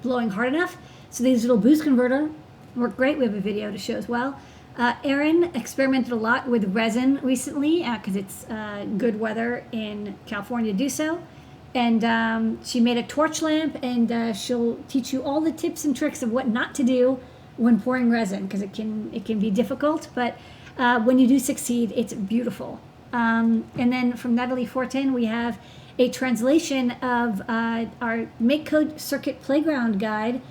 blowing hard enough. So these little boost converter work great. We have a video to show as well. Erin experimented a lot with resin recently because it's good weather in California to do so. And she made a torch lamp, and she'll teach you all the tips and tricks of what not to do when pouring resin, because it can be difficult, but when you do succeed, it's beautiful. And then from Natalie Fortin, we have a translation of our Make Code Circuit Playground guide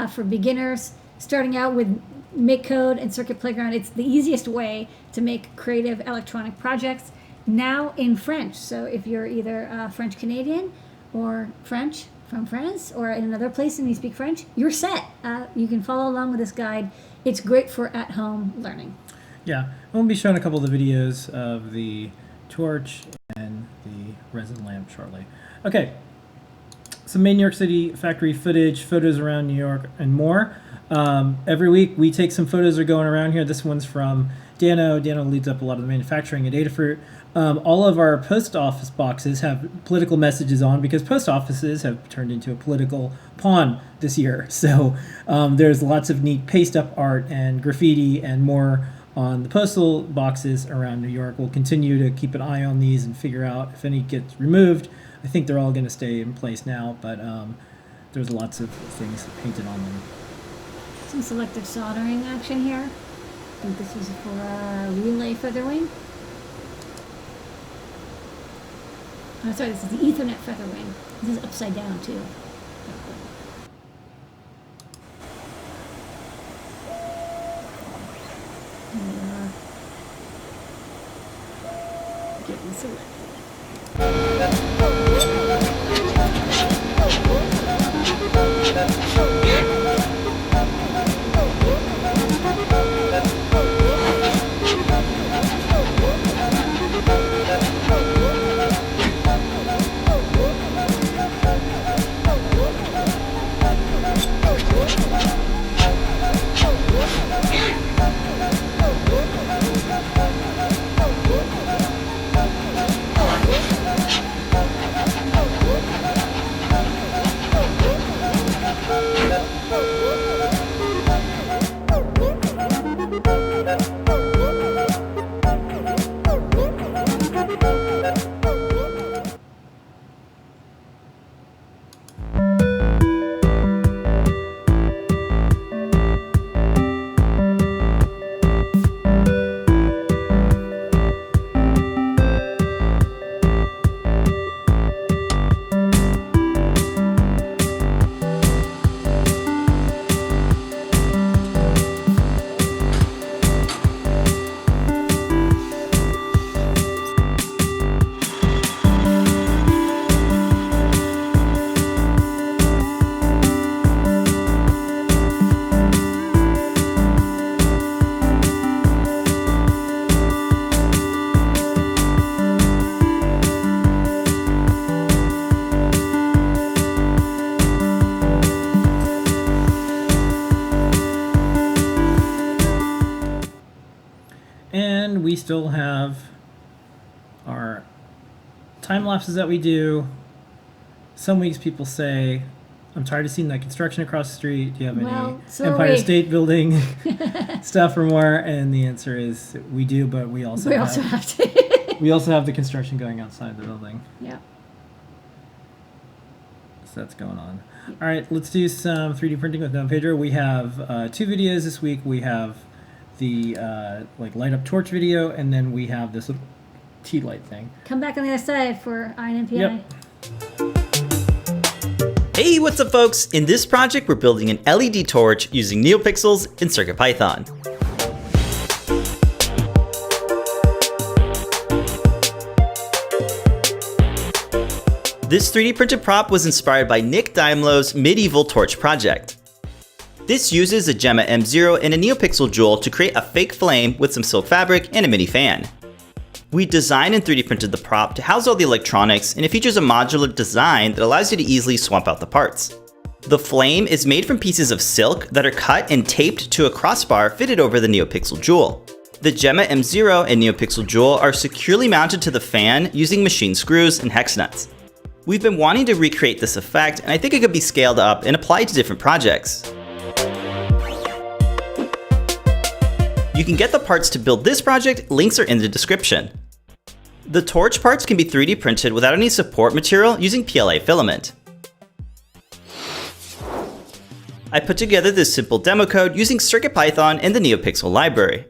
for beginners. Starting out with Make Code and Circuit Playground, it's the easiest way to make creative electronic projects, now in French. So if you're either French Canadian or French from France or in another place and you speak French, you're set. You can follow along with this guide. It's great for at-home learning. Yeah, we'll be showing a couple of the videos of the torch and the resin lamp shortly. Okay, some main New York City factory footage, photos around New York, and more. Every week we take some photos that are going around here. This one's from Dano. Dano leads up a lot of the manufacturing at Adafruit. All of our post office boxes have political messages on because post offices have turned into a political pawn this year. So there's lots of neat paste up art and graffiti and more on the postal boxes around New York. We'll continue to keep an eye on these and figure out if any gets removed. I think they're all going to stay in place now, but there's lots of things painted on them. Some selective soldering action here. I think this is for relay featherwing. Oh, sorry, this is the Ethernet featherwing. This is upside down too. Getting selected. And we still have our time lapses that we do. Some weeks people say, I'm tired of seeing that construction across the street. Do you have any so Empire State Building stuff or more? And the answer is we do, but we also have to. we also have the construction going outside the building. Yeah. So that's going on. All right, let's do some 3D printing with Pedro. We have 2 videos this week. We have the like light up torch video, and then we have this tea light thing. Come back on the other side for INPI. Yep. Hey, what's up folks? In this project, we're building an LED torch using NeoPixels in CircuitPython. This 3D printed prop was inspired by Nick Daimlow's medieval torch project. This uses a Gemma M0 and a NeoPixel jewel to create a fake flame with some silk fabric and a mini fan. We designed and 3D printed the prop to house all the electronics, and it features a modular design that allows you to easily swap out the parts. The flame is made from pieces of silk that are cut and taped to a crossbar fitted over the NeoPixel jewel. The Gemma M0 and NeoPixel jewel are securely mounted to the fan using machine screws and hex nuts. We've been wanting to recreate this effect, and I think it could be scaled up and applied to different projects. You can get the parts to build this project, links are in the description. The torch parts can be 3D printed without any support material using PLA filament. I put together this simple demo code using CircuitPython and the NeoPixel library.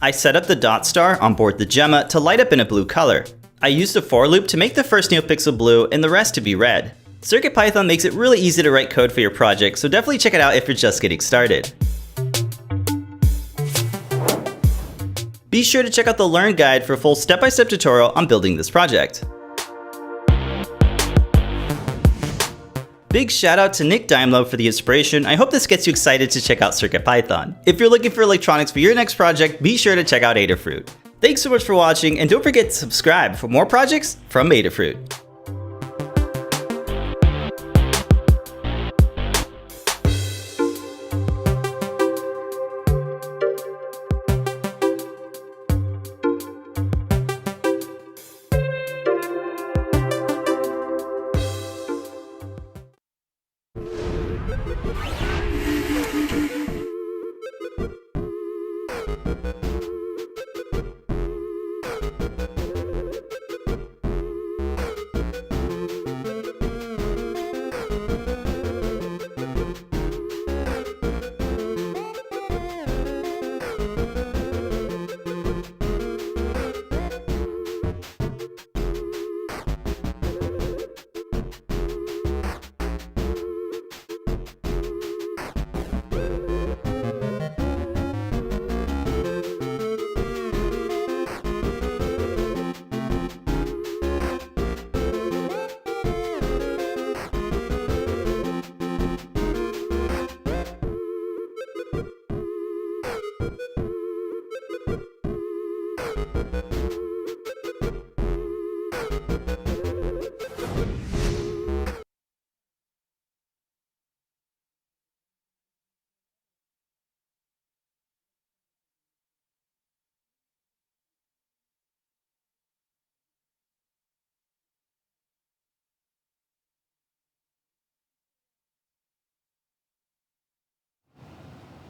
I set up the dot star on board the Gemma to light up in a blue color. I used a for loop to make the first NeoPixel blue and the rest to be red. CircuitPython makes it really easy to write code for your project, so definitely check it out if you're just getting started. Be sure to check out the Learn Guide for a full step-by-step tutorial on building this project. Big shout out to Nick Daimlow for the inspiration. I hope this gets you excited to check out CircuitPython. If you're looking for electronics for your next project, be sure to check out Adafruit. Thanks so much for watching, and don't forget to subscribe for more projects from Adafruit.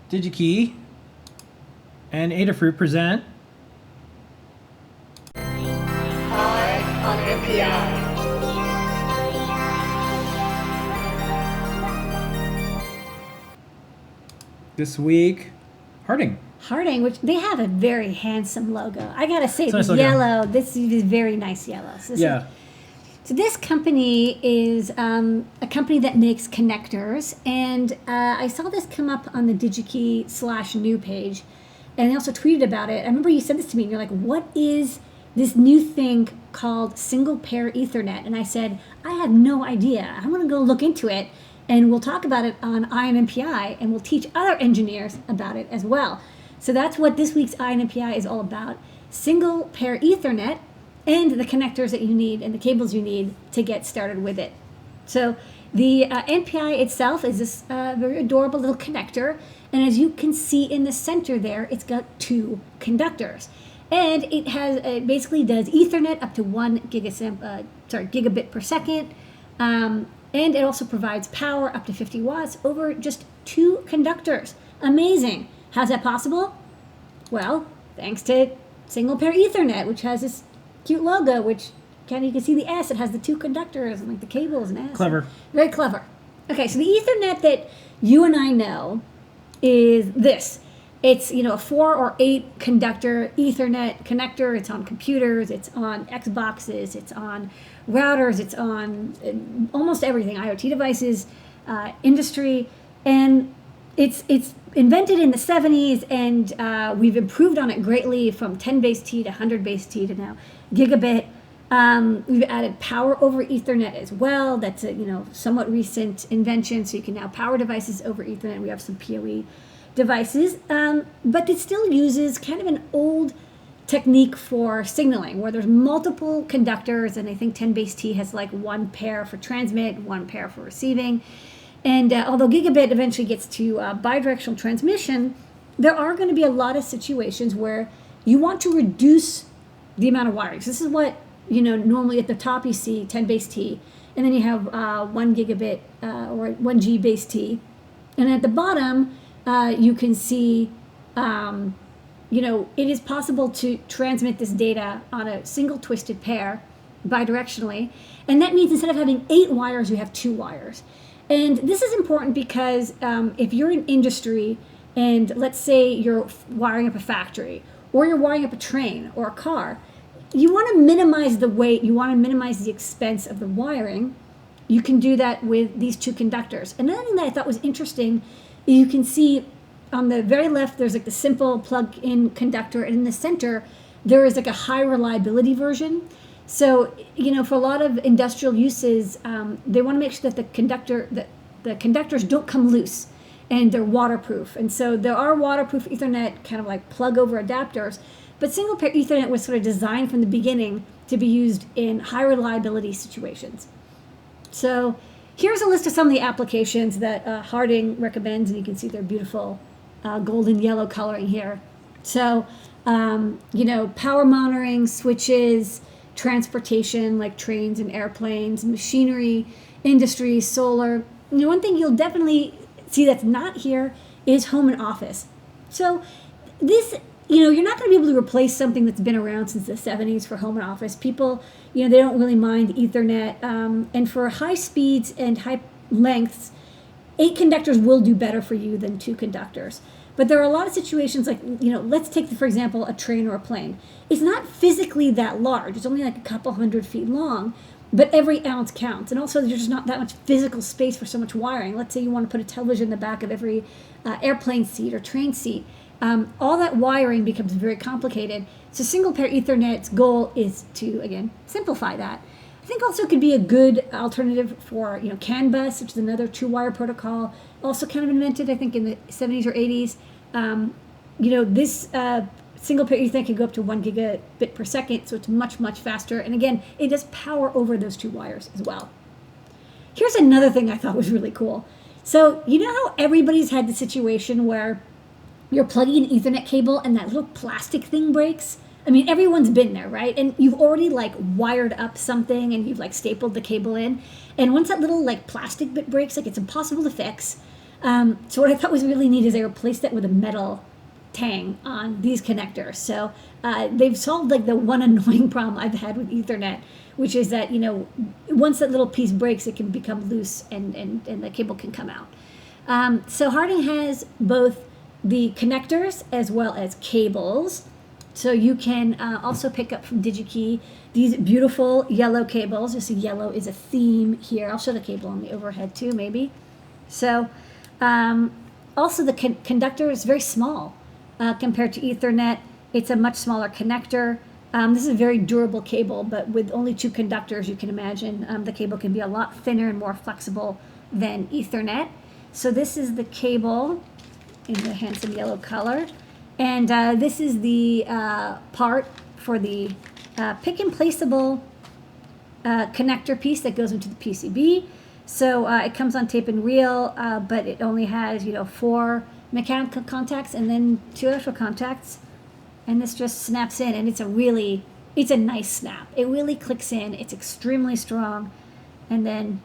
DigiKey and Adafruit present this week, Harding. Harding, which they have a very handsome logo. I gotta say, Nice the logo. yellow, this is very nice yellow. So this company is a company that makes connectors, and I saw this come up on the DigiKey/new page, and they also tweeted about it. I remember you said this to me, and you're like, what is this new thing called single pair Ethernet? And I said, I have no idea. I want to go look into it, and we'll talk about it on INMPI, and we'll teach other engineers about it as well. So that's what this week's INMPI is all about. Single pair Ethernet, and the connectors that you need and the cables you need to get started with it. So the NPI itself is this very adorable little connector, and as you can see in the center there, it's got 2 conductors. And it basically does Ethernet up to 1 gigabit per second, and it also provides power up to 50 watts over just 2 conductors. Amazing. How's that possible? Well, thanks to single pair Ethernet, which has this cute logo, which you can see the S. It has the 2 conductors and like the cables and S. Clever. Very clever. Okay, so the Ethernet that you and I know is this. It's, a 4 or 8 conductor Ethernet connector. It's on computers, it's on Xboxes, it's on routers, it's on almost everything, IoT devices, industry. And it's invented in the 70s, and we've improved on it greatly from 10 base T to 100 base T to now gigabit. We've added power over Ethernet as well. That's a somewhat recent invention. So you can now power devices over Ethernet. We have some PoE devices, but it still uses kind of an old technique for signaling where there's multiple conductors, and I think 10 base T has like one pair for transmit, one pair for receiving. And although gigabit eventually gets to bidirectional transmission, there are going to be a lot of situations where you want to reduce the amount of wiring. So this is what normally at the top you see 10 base T, and then you have 1 gigabit or 1G base T, and at the bottom you can see it is possible to transmit this data on a single twisted pair bidirectionally, and that means instead of having 8 wires you have 2 wires. And this is important because if you're in industry and let's say you're wiring up a factory or you're wiring up a train or a car, you want to minimize the weight, you want to minimize the expense of the wiring. You can do that with these 2 conductors. Another thing that I thought was interesting, you can see on the very left there's like the simple plug-in conductor, and in the center there is like a high reliability version. So for a lot of industrial uses, they want to make sure that the conductors don't come loose and they're waterproof. And so there are waterproof Ethernet kind of like plug over adapters, but single pair Ethernet was sort of designed from the beginning to be used in high reliability situations. So here's a list of some of the applications that Harding recommends, and you can see their beautiful golden yellow coloring here. So, power monitoring, switches, transportation like trains and airplanes, machinery, industry, solar. One thing you'll definitely see that's not here is home and office. So this, you're not going to be able to replace something that's been around since the 70s for home and office. People, they don't really mind Ethernet. And for high speeds and high lengths, 8 conductors will do better for you than 2 conductors. But there are a lot of situations like, let's take, for example, a train or a plane. It's not physically that large. It's only like a couple 100 feet long, but every ounce counts. And also there's just not that much physical space for so much wiring. Let's say you want to put a television in the back of every airplane seat or train seat. All that wiring becomes very complicated. So single pair Ethernet's goal is to, again, simplify that. I think also could be a good alternative for, CAN bus, which is another 2-wire protocol, also kind of invented, I think, in the 70s or 80s. This single pair Ethernet can go up to 1 gigabit per second, so it's much, much faster. And again, it does power over those 2 wires as well. Here's another thing I thought was really cool. So how everybody's had the situation where you're plugging an Ethernet cable and that little plastic thing breaks? I mean, everyone's been there, right? And you've already wired up something and you've stapled the cable in. And once that little plastic bit breaks, it's impossible to fix. So what I thought was really neat is they replaced that with a metal tang on these connectors. So they've solved the one annoying problem I've had with Ethernet, which is that, once that little piece breaks, it can become loose and the cable can come out. So Harding has both the connectors as well as cables. So you can also pick up from DigiKey these beautiful yellow cables. You see yellow is a theme here. I'll show the cable on the overhead too, maybe. So also the conductor is very small compared to Ethernet. It's a much smaller connector. This is a very durable cable, but with only 2 conductors, you can imagine the cable can be a lot thinner and more flexible than Ethernet. So this is the cable in the handsome yellow color. And this is the part for the pick and placeable connector piece that goes into the PCB. So it comes on tape and reel, but it only has 4 mechanical contacts and then 2 electrical contacts. And this just snaps in, and it's a nice snap. It really clicks in. It's extremely strong. And then,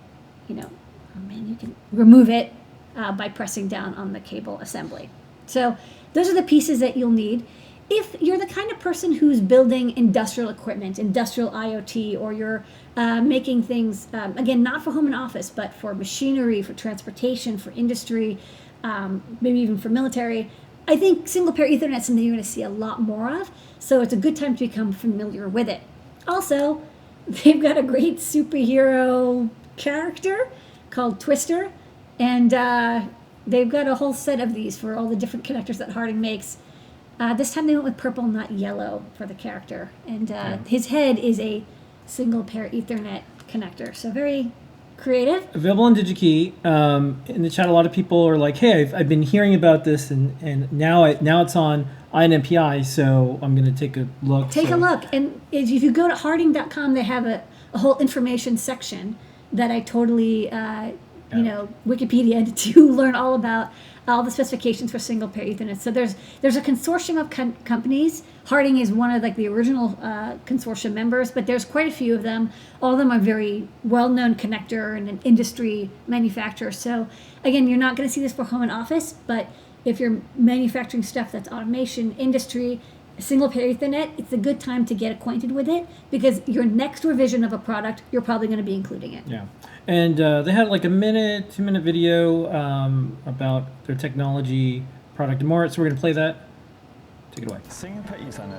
you can remove it by pressing down on the cable assembly. So those are the pieces that you'll need. If you're the kind of person who's building industrial equipment, industrial IoT, or you're making things, again, not for home and office, but for machinery, for transportation, for industry, maybe even for military, I think single pair Ethernet is something you're going to see a lot more of, so it's a good time to become familiar with it. Also, they've got a great superhero character called Twister, and they've got a whole set of these for all the different connectors that Harding makes. This time they went with purple, not yellow, for the character, and his head is a single pair Ethernet connector, so very creative. Available on DigiKey. In the chat, a lot of people are like, "Hey, I've been hearing about this, and now it's on INMPI, so I'm going to take a look." Take a look, and if you go to harding.com, they have a whole information section that I totally, Wikipedia to learn all about all the specifications for single pair Ethernet. So there's a consortium of companies. Harding is one of the original consortium members, but there's quite a few of them. All of them are very well-known connector and an industry manufacturer. So again, you're not going to see this for home and office, but if you're manufacturing stuff that's automation, industry, single pair Ethernet, it's a good time to get acquainted with it, because your next revision of a product, you're probably going to be including it. Yeah. And they had like a 2-minute video about their technology, product, and more. So we're going to play that. Take it away.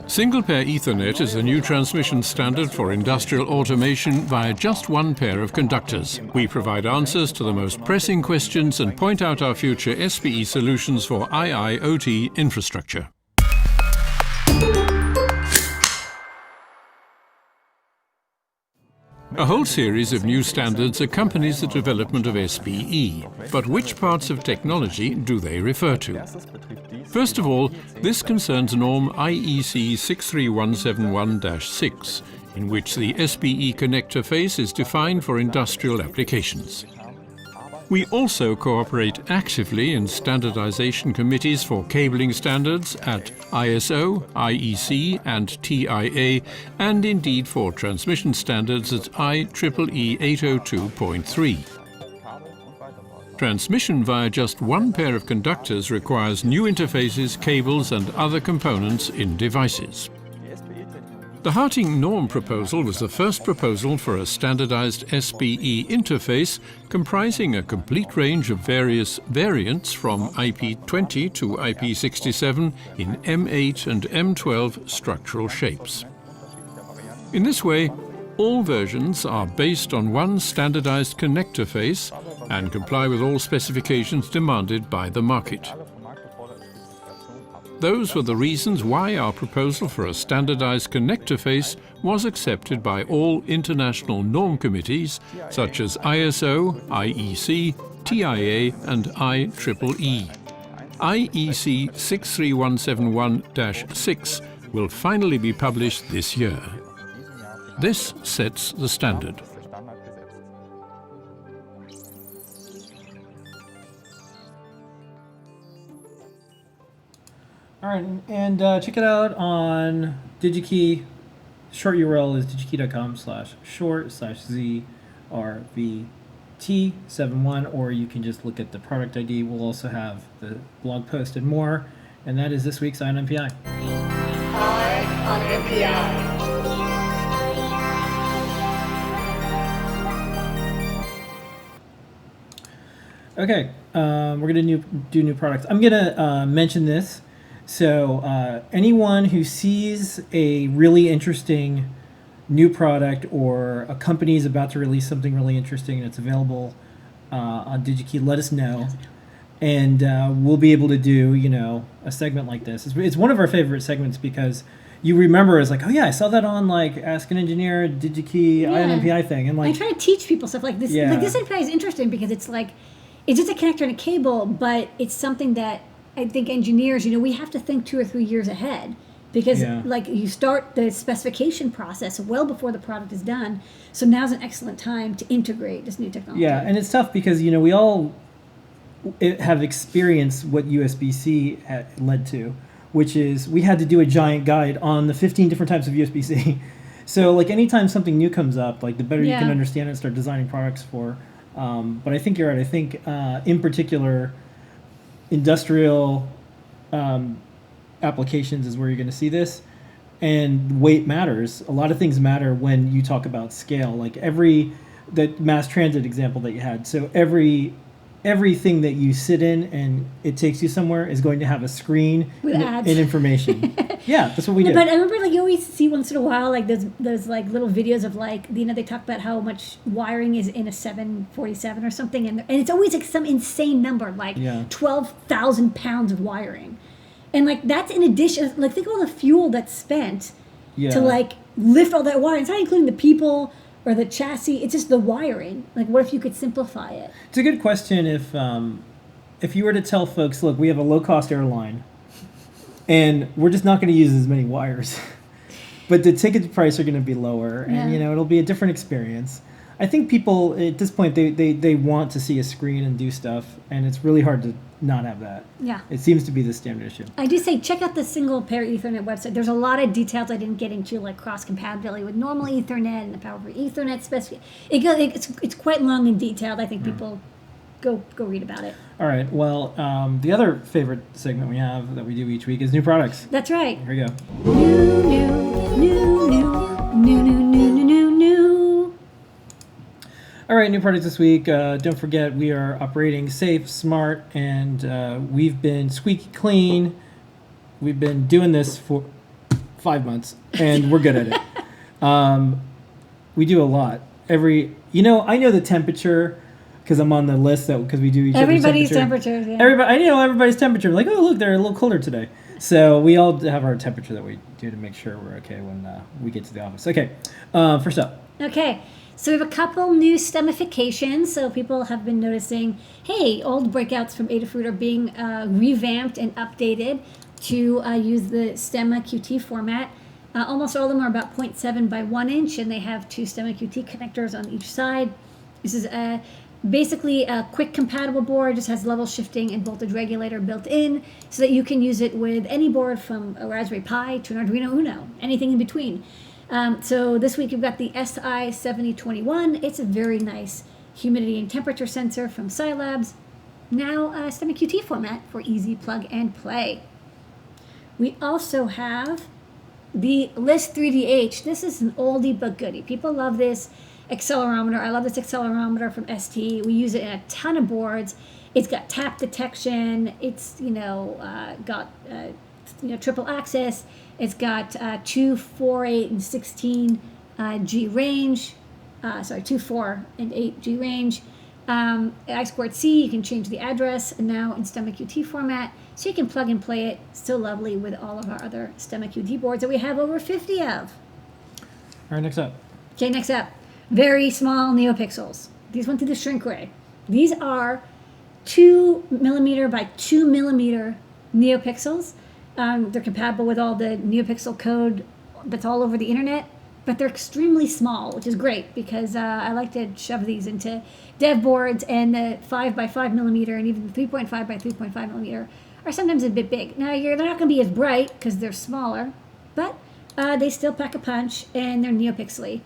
Single pair Ethernet is a new transmission standard for industrial automation via just one pair of conductors. We provide answers to the most pressing questions and point out our future SPE solutions for IIoT infrastructure. A whole series of new standards accompanies the development of SPE, but which parts of technology do they refer to? First of all, this concerns norm IEC 63171-6, in which the SPE connector face is defined for industrial applications. We also cooperate actively in standardization committees for cabling standards at ISO, IEC and TIA, and indeed for transmission standards at IEEE 802.3. Transmission via just one pair of conductors requires new interfaces, cables and other components in devices. The Harting norm proposal was the first proposal for a standardized SPE interface comprising a complete range of various variants from IP20 to IP67 in M8 and M12 structural shapes. In this way, all versions are based on one standardized connector face and comply with all specifications demanded by the market. Those were the reasons why our proposal for a standardized connector face was accepted by all international norm committees such as ISO, IEC, TIA and IEEE. IEC 63171-6 will finally be published this year. This sets the standard. All right, and check it out on DigiKey. Short URL is digikey.com/short/ZRVT71, or you can just look at the product ID. We'll also have the blog post and more, and that is this week's INMPI. Okay, we're going to do new products. I'm going to mention this. So anyone who sees a really interesting new product, or a company is about to release something really interesting and it's available on DigiKey, let us know. And we'll be able to do, a segment like this. It's one of our favorite segments because you remember it's like, oh yeah, I saw that on like Ask an Engineer, DigiKey, INMPI thing. And like, I try to teach people stuff like this. Yeah. Like this NPI is interesting because it's just a connector and a cable, but it's something that I think engineers, we have to think 2 or 3 years ahead, because you start the specification process well before the product is done. So now's an excellent time to integrate this new technology. Yeah, and it's tough because, we all have experienced what USB-C led to, which is we had to do a giant guide on the 15 different types of USB-C. So like anytime something new comes up, like the better you can understand it and start designing products for. But I think you're right. I think in particular, industrial applications is where you're going to see this, and weight matters. A lot of things matter when you talk about scale. Like the mass transit example that you had. So every everything that you sit in and it takes you somewhere is going to have a screen With ads. and information. Yeah, that's what we did. But I remember, like, you always see once in a while, like, those like little videos of, like, you know, they talk about how much wiring is in a 747 or something, and it's always like some insane number, like 12,000 pounds of wiring, and like that's in addition, like, think of all the fuel that's spent to like lift all that wiring. It's not including the people or the chassis. It's just the wiring. Like, what if you could simplify it? It's a good question if you were to tell folks, look, we have a low-cost airline, and we're just not going to use as many wires. But the ticket price are going to be lower, and, you know, it'll be a different experience. I think people, at this point, they want to see a screen and do stuff, and it's really hard to not have that. Yeah. It seems to be the standard issue. I do say check out the single pair Ethernet website. There's a lot of details I didn't get into, like cross-compatibility with normal Ethernet and the power over Ethernet specification. It's quite long and detailed. I think people go read about it. All right. Well, the other favorite segment we have that we do each week is new products. That's right. Here we go. New. All right, new products this week. Don't forget, we are operating safe, smart, and we've been squeaky clean. We've been doing this for 5 months, and we're good at it. We do a lot. I know the temperature because I'm on the list because we do each Everybody's other's temperature. temperatures, yeah. I know everybody's temperature. Like, oh, look, they're a little colder today. So we all have our temperature that we do to make sure we're okay when we get to the office. Okay, first up. Okay, so we have a couple new stemifications. So people have been noticing, hey, old breakouts from Adafruit are being revamped and updated to use the Stemma QT format. Almost all of them are about 0.7 by 1 inch, and they have 2 Stemma QT connectors on each side. This is basically a quick compatible board, just has level shifting and voltage regulator built in so that you can use it with any board from a Raspberry Pi to an Arduino Uno, anything in between. So this week you've got the SI7021. It's a very nice humidity and temperature sensor from Scilabs. Now Stemma QT format for easy plug and play. We also have the List 3DH. This is an oldie but goodie. People love this accelerometer. I love this accelerometer from ST. We use it in a ton of boards. It's got tap detection. It's got triple access. It's got 2, 4, 8, and 16 G range. 2, 4, and 8 G range. I2C, you can change the address, and now in Stemma QT format, so you can plug and play it. So lovely with all of our other Stemma QT boards that we have over 50 of. All right, next up. Okay, next up. Very small NeoPixels. These went through the shrink ray. These are 2 millimeter by 2 millimeter NeoPixels. They're compatible with all the NeoPixel code that's all over the internet, but they're extremely small, which is great because I like to shove these into dev boards, and the 5 by 5 millimeter and even the 3.5 by 3.5 millimeter are sometimes a bit big. Now, they're not going to be as bright because they're smaller, but they still pack a punch, and they're NeoPixely.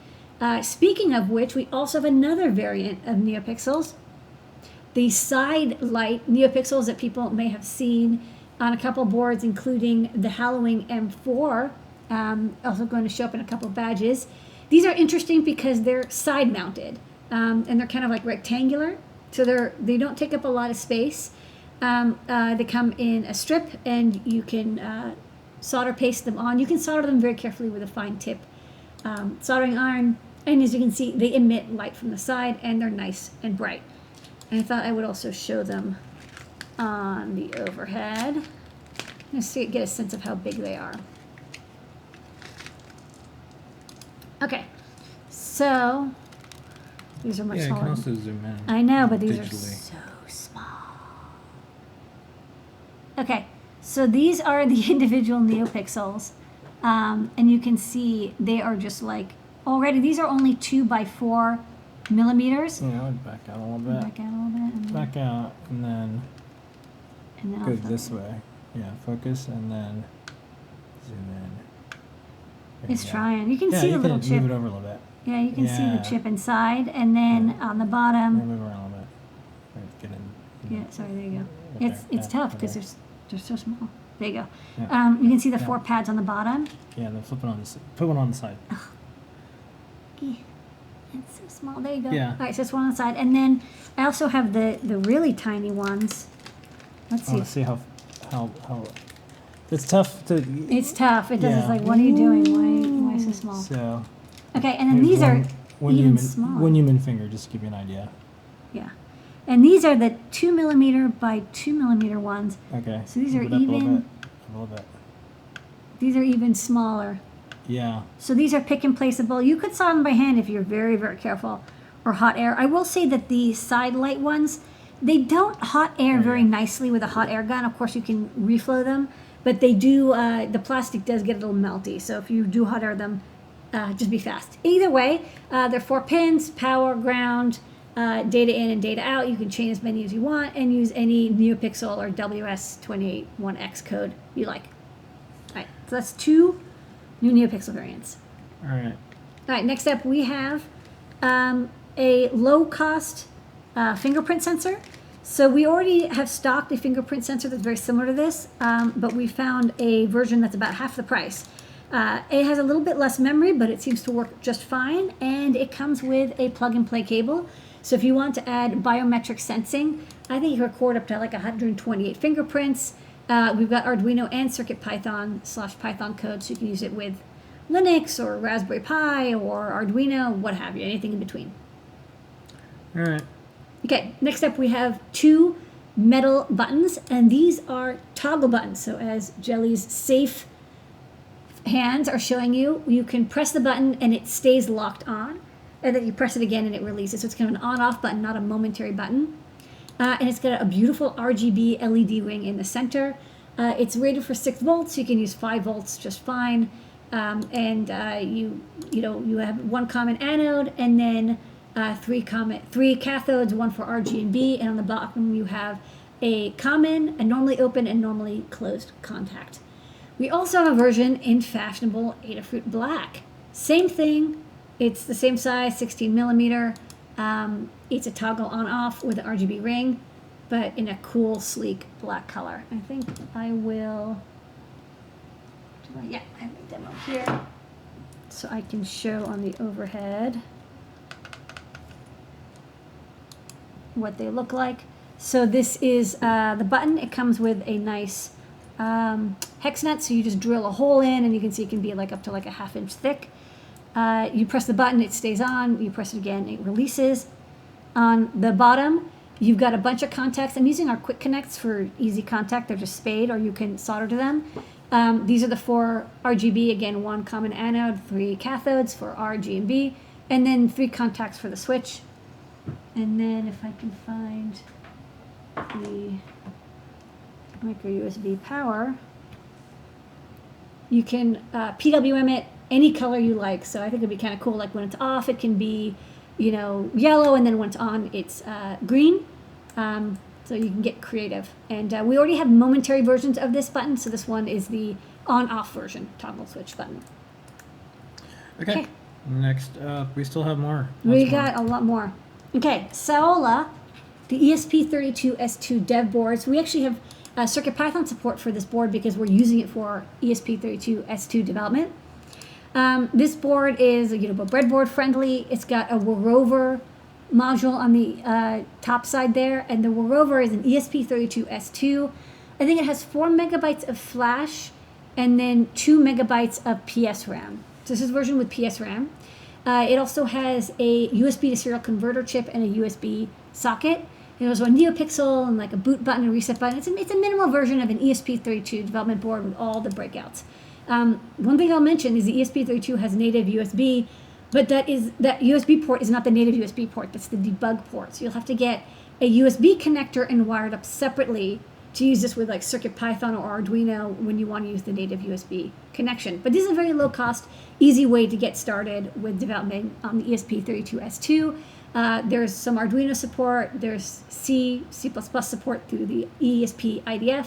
Speaking of which, we also have another variant of NeoPixels, the side light NeoPixels that people may have seen on a couple boards, including the Halloween M4, also going to show up in a couple badges. These are interesting because they're side mounted, and they're kind of like rectangular, so they don't take up a lot of space. They come in a strip, and you can solder paste them on. You can solder them very carefully with a fine tip soldering iron, and as you can see, they emit light from the side, and they're nice and bright. And I thought I would also show them on the overhead, just to get a sense of how big they are. Okay, so these are much Yeah, smaller. you can also zoom in. I know, but these are digitally. so small. Okay, so these are the individual NeoPixels, and you can see they are just like, already these are only 2 by 4 millimeters. Yeah, I would back out a little bit. Back out a little bit. And Back out, and then I'll go put this it. way. Yeah, focus, and then zoom in. There It's you go. trying. You can Yeah, see you the little can chip. move it over a little bit. Yeah, you can see Yeah. the chip inside, and then on the Yeah, bottom. move around a little bit. Right, get in. Yeah, sorry. There you go. Okay, It's yeah, tough because okay. they're so small. There you go. Yeah. You can see the Yeah. 4 pads on the bottom. Yeah, then flip it on put one on the side. It's so small. There you go. Yeah. All right, so it's one on the side. And then I also have the really tiny ones. Let's I see. want to see how it's tough to. It's tough. It does. Yeah. It's like, what are you doing? Why so small? So Okay, and then here's these are one even human, smaller. one human finger, just to give you an idea. Yeah. And these are the 2 millimeter by 2 millimeter ones. Okay. So these are Move it up even. a little bit. These are even smaller. Yeah. So these are pick and placeable. You could solder them by hand if you're very, very careful, or hot air. I will say that the side light ones, they don't hot air very nicely with a hot air gun. Of course, you can reflow them, but they do, the plastic does get a little melty. So if you do hot air them, just be fast. Either way, they're 4 pins, power, ground, data in and data out. You can chain as many as you want and use any NeoPixel or WS281X code you like. All right, so that's 2 new NeoPixel variants. All right. All right, next up we have a low-cost fingerprint sensor. So we already have stocked a fingerprint sensor that's very similar to this, but we found a version that's about half the price. It has a little bit less memory, but it seems to work just fine, and it comes with a plug-and-play cable. So if you want to add biometric sensing, I think you can record up to like 128 fingerprints. We've got Arduino and CircuitPython/Python code, so you can use it with Linux or Raspberry Pi or Arduino, what have you, anything in between. All right. Okay, next up we have 2 metal buttons, and these are toggle buttons. So as Jelly's safe hands are showing you, you can press the button and it stays locked on, and then you press it again and it releases. So it's kind of an on-off button, not a momentary button. And it's got a beautiful RGB LED ring in the center. It's rated for 6 volts. So you can use 5 volts just fine. You have 1 common anode, and then 3 cathodes, 1 for RG and B, and on the bottom you have a common, a normally open, and normally closed contact. We also have a version in fashionable Adafruit Black. Same thing. It's the same size, 16 millimeter. It's a toggle on-off with an RGB ring, but in a cool, sleek black color. I think I will. Yeah, I have a demo here, so I can show on the overhead what they look like. So this is the button. It comes with a nice hex nut, so you just drill a hole in, and you can see it can be like up to like a 1/2 inch thick. You press the button, it stays on. You press it again, it releases. On the bottom, you've got a bunch of contacts. I'm using our quick connects for easy contact. They're just spade, or you can solder to them. These are the 4 RGB, again, 1 common anode, 3 cathodes for R, G, and B, and then 3 contacts for the switch. And then if I can find the micro USB power, you can PWM it any color you like. So I think it'd be kind of cool. Like when it's off, it can be, yellow, and then when it's on, it's green. So you can get creative. And we already have momentary versions of this button. So this one is the on-off version, toggle switch button. Okay. Next up, we still have more. We got a lot more. Okay, Saola, the ESP32S2 dev boards. We actually have CircuitPython support for this board because we're using it for ESP32S2 development. This board is breadboard friendly. It's got a Rover module on the top side there, and the Rover is an ESP32S2. I think it has 4 megabytes of flash and then 2 megabytes of PS RAM. So this is version with PS RAM. It also has a USB to serial converter chip and a USB socket. There's a NeoPixel and like a boot button and reset button. It's a minimal version of an ESP32 development board with all the breakouts. One thing I'll mention is the ESP32 has native USB, but that USB port is not the native USB port. That's the debug port. So you'll have to get a USB connector and wire it up separately to use this with like CircuitPython or Arduino when you want to use the native USB connection. But this is a very low cost, easy way to get started with development on the ESP32S2. There's some Arduino support, there's C++ support through the ESP IDF,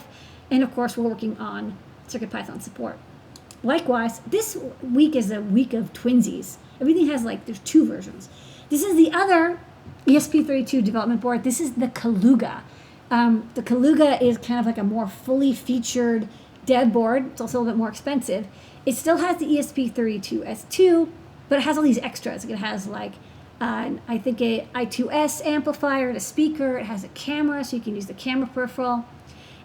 and of course we're working on CircuitPython support. Likewise, this week is a week of twinsies. Everything has there's 2 versions. This is the other ESP32 development board. This is the Kaluga. The Kaluga is kind of like a more fully featured dev board. It's also a little bit more expensive. It still has the ESP32S2, but it has all these extras. It has I think a I2S amplifier, a speaker. It has a camera, so you can use the camera peripheral.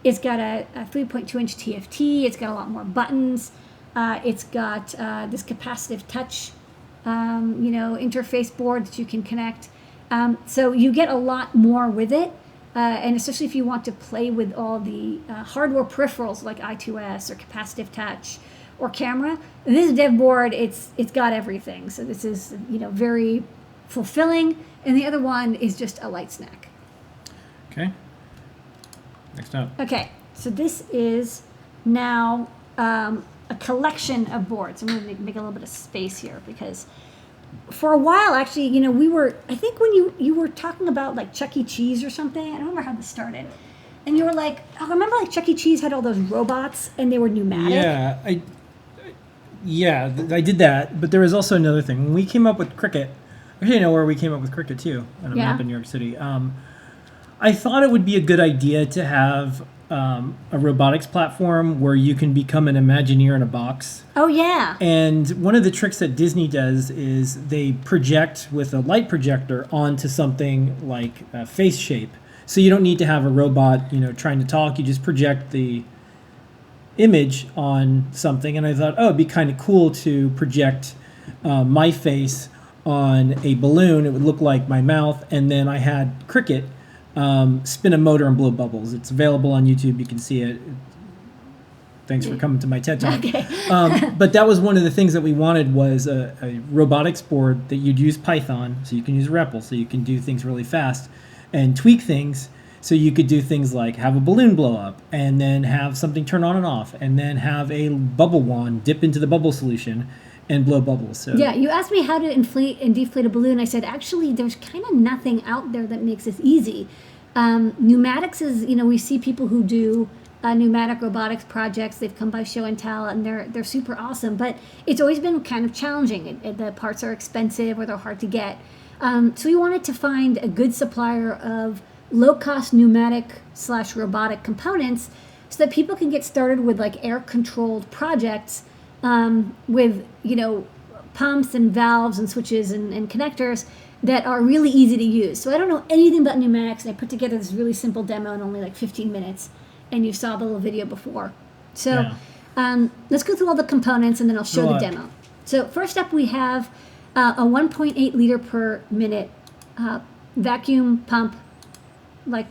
It's got a 3.2-inch TFT. It's got a lot more buttons. It's got this capacitive touch, interface board that you can connect. So you get a lot more with it, and especially if you want to play with all the hardware peripherals like I2S or capacitive touch or camera. This dev board, it's got everything. So this is very fulfilling, and the other one is just a light snack. Okay. Next up. Okay, so this is now a collection of boards. I'm going to make a little bit of space here because for a while, actually, I think when you were talking about like Chuck E. Cheese or something, I don't remember how this started. And you were like, oh, remember like Chuck E. Cheese had all those robots and they were pneumatic? Yeah, I did that, but there was also another thing. When we came up with Cricut, actually I know where we came up with Cricut too, and I'm up in New York City. I thought it would be a good idea to have a robotics platform where you can become an Imagineer in a box. Oh, yeah. And one of the tricks that Disney does is they project with a light projector onto something like a face shape. So you don't need to have a robot, trying to talk. You just project the image on something. And I thought, it'd be kind of cool to project my face on a balloon. It would look like my mouth. And then I had Cricut spin a motor and blow bubbles. It's available on YouTube. You can see it. Thanks for coming to my TED Talk. Okay. But that was one of the things that we wanted was a robotics board that you'd use Python, so you can use REPL, so you can do things really fast and tweak things. So you could do things like have a balloon blow up and then have something turn on and off and then have a bubble wand dip into the bubble solution and blow bubbles. So yeah, you asked me how to inflate and deflate a balloon. I said, actually, there's kind of nothing out there that makes this easy. Pneumatics is, we see people who do pneumatic robotics projects. They've come by show and tell, and they're super awesome. But it's always been kind of challenging. The parts are expensive or they're hard to get. So we wanted to find a good supplier of low-cost pneumatic/robotic components so that people can get started with like air-controlled projects with pumps and valves and switches and connectors that are really easy to use. So I don't know anything about pneumatics, and I put together this really simple demo in only like 15 minutes, and you saw the little video before. So let's go through all the components, and then I'll show the demo. So first up, we have a 1.8 liter per minute vacuum pump, like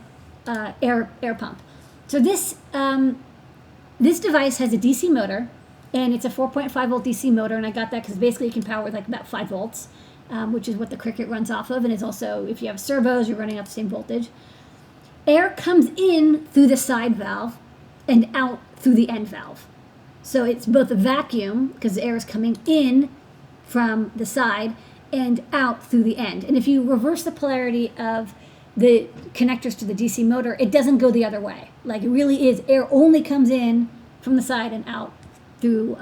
air pump. So this device has a DC motor, and it's a 4.5 volt DC motor, and I got that because basically it can power with like about 5 volts, which is what the Cricut runs off of, and it's also, if you have servos, you're running off the same voltage. Air comes in through the side valve and out through the end valve. So it's both a vacuum, because the air is coming in from the side, and out through the end. And if you reverse the polarity of the connectors to the DC motor, it doesn't go the other way. Like, it really is, air only comes in from the side and out through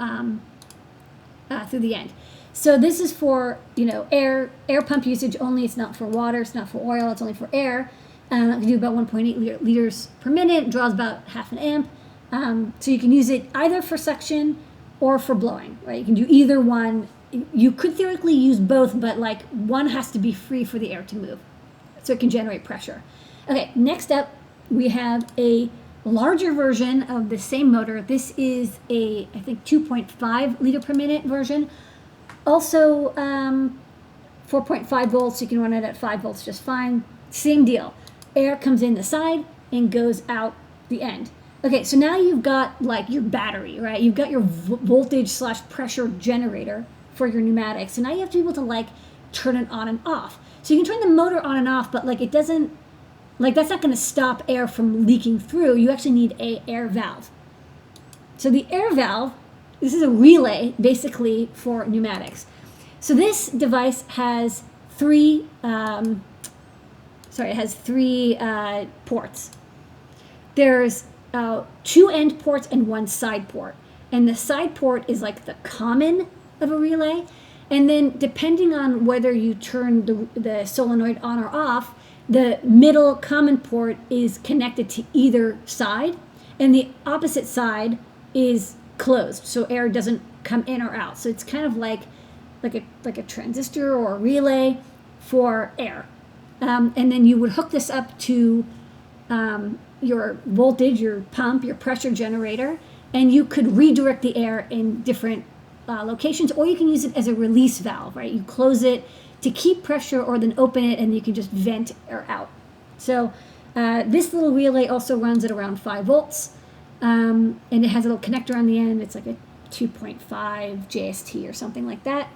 the end. So this is for air pump usage only. It's not for water. It's not for oil. It's only for air. It can do about 1.8 liters per minute. It draws about half an amp. So you can use it either for suction or for blowing. Right? You can do either one. You could theoretically use both, but like one has to be free for the air to move, so it can generate pressure. Okay. Next up, we have a larger version of the same motor. This is a, I think, 2.5 liter per minute version. Also 4.5 volts. You can run it at 5 volts just fine. Same deal. Air comes in the side and goes out the end. Okay, so now you've got like your battery, right? You've got your voltage/pressure generator for your pneumatics. So now you have to be able to like turn it on and off. So you can turn the motor on and off, but like it doesn't, like that's not going to stop air from leaking through. You actually need a air valve. So the air valve, this is a relay basically for pneumatics. So this device has three ports. There's 2 end ports and 1 side port. And the side port is like the common of a relay. And then depending on whether you turn the solenoid on or off, the middle common port is connected to either side, and the opposite side is closed, so air doesn't come in or out. So it's kind of like a transistor or a relay for air. And then you would hook this up to your voltage, your pump, your pressure generator, and you could redirect the air in different locations, or you can use it as a release valve, right? You close it to keep pressure, or then open it and you can just vent air out. So this little relay also runs at around 5 volts, and it has a little connector on the end. It's like a 2.5 JST or something like that.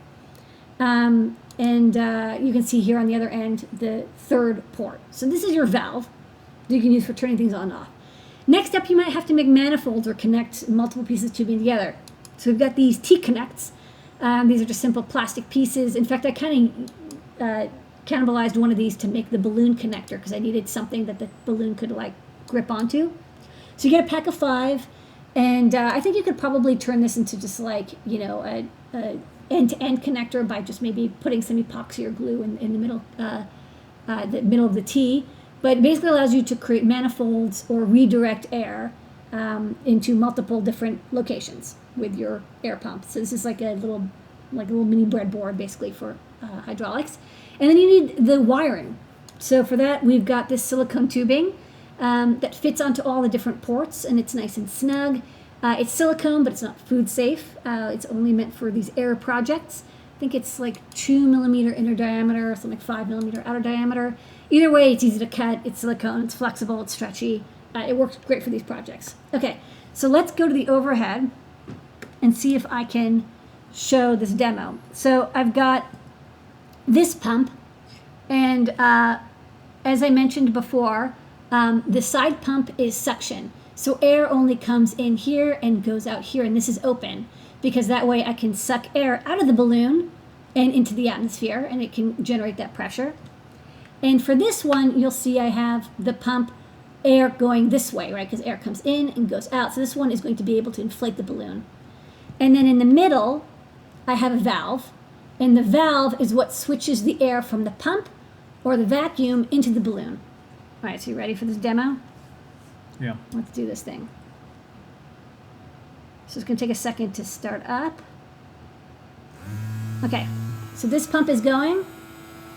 And you can see here on the other end the third port. So this is your valve that you can use for turning things on and off. Next up, you might have to make manifolds or connect multiple pieces of tubing together. So we've got these T-connects. These are just simple plastic pieces. In fact, I kind of cannibalized one of these to make the balloon connector because I needed something that the balloon could like grip onto. So you get a pack of 5, and I think you could probably turn this into just like, you know, a end-to-end connector by just maybe putting some epoxy or glue in the middle of the T. But it basically allows you to create manifolds or redirect air into multiple different locations with your air pump. So this is like a little mini breadboard basically for hydraulics. And then you need the wiring. So for that, we've got this silicone tubing that fits onto all the different ports, and it's nice and snug. It's silicone, but it's not food safe. It's only meant for these air projects. I think it's like 2 millimeter inner diameter, something like 5 millimeter outer diameter. Either way, it's easy to cut. It's silicone. It's flexible. It's stretchy. It works great for these projects. Okay, so let's go to the overhead and see if I can show this demo. So I've got this pump, and as I mentioned before, the side pump is suction. So air only comes in here and goes out here, and this is open because that way I can suck air out of the balloon and into the atmosphere, and it can generate that pressure. And for this one, you'll see I have the pump air going this way, right? Because air comes in and goes out. So this one is going to be able to inflate the balloon. And then in the middle, I have a valve, and the valve is what switches the air from the pump or the vacuum into the balloon. All right, so you ready for this demo? Yeah. Let's do this thing. So it's going to take a second to start up. Okay, so this pump is going,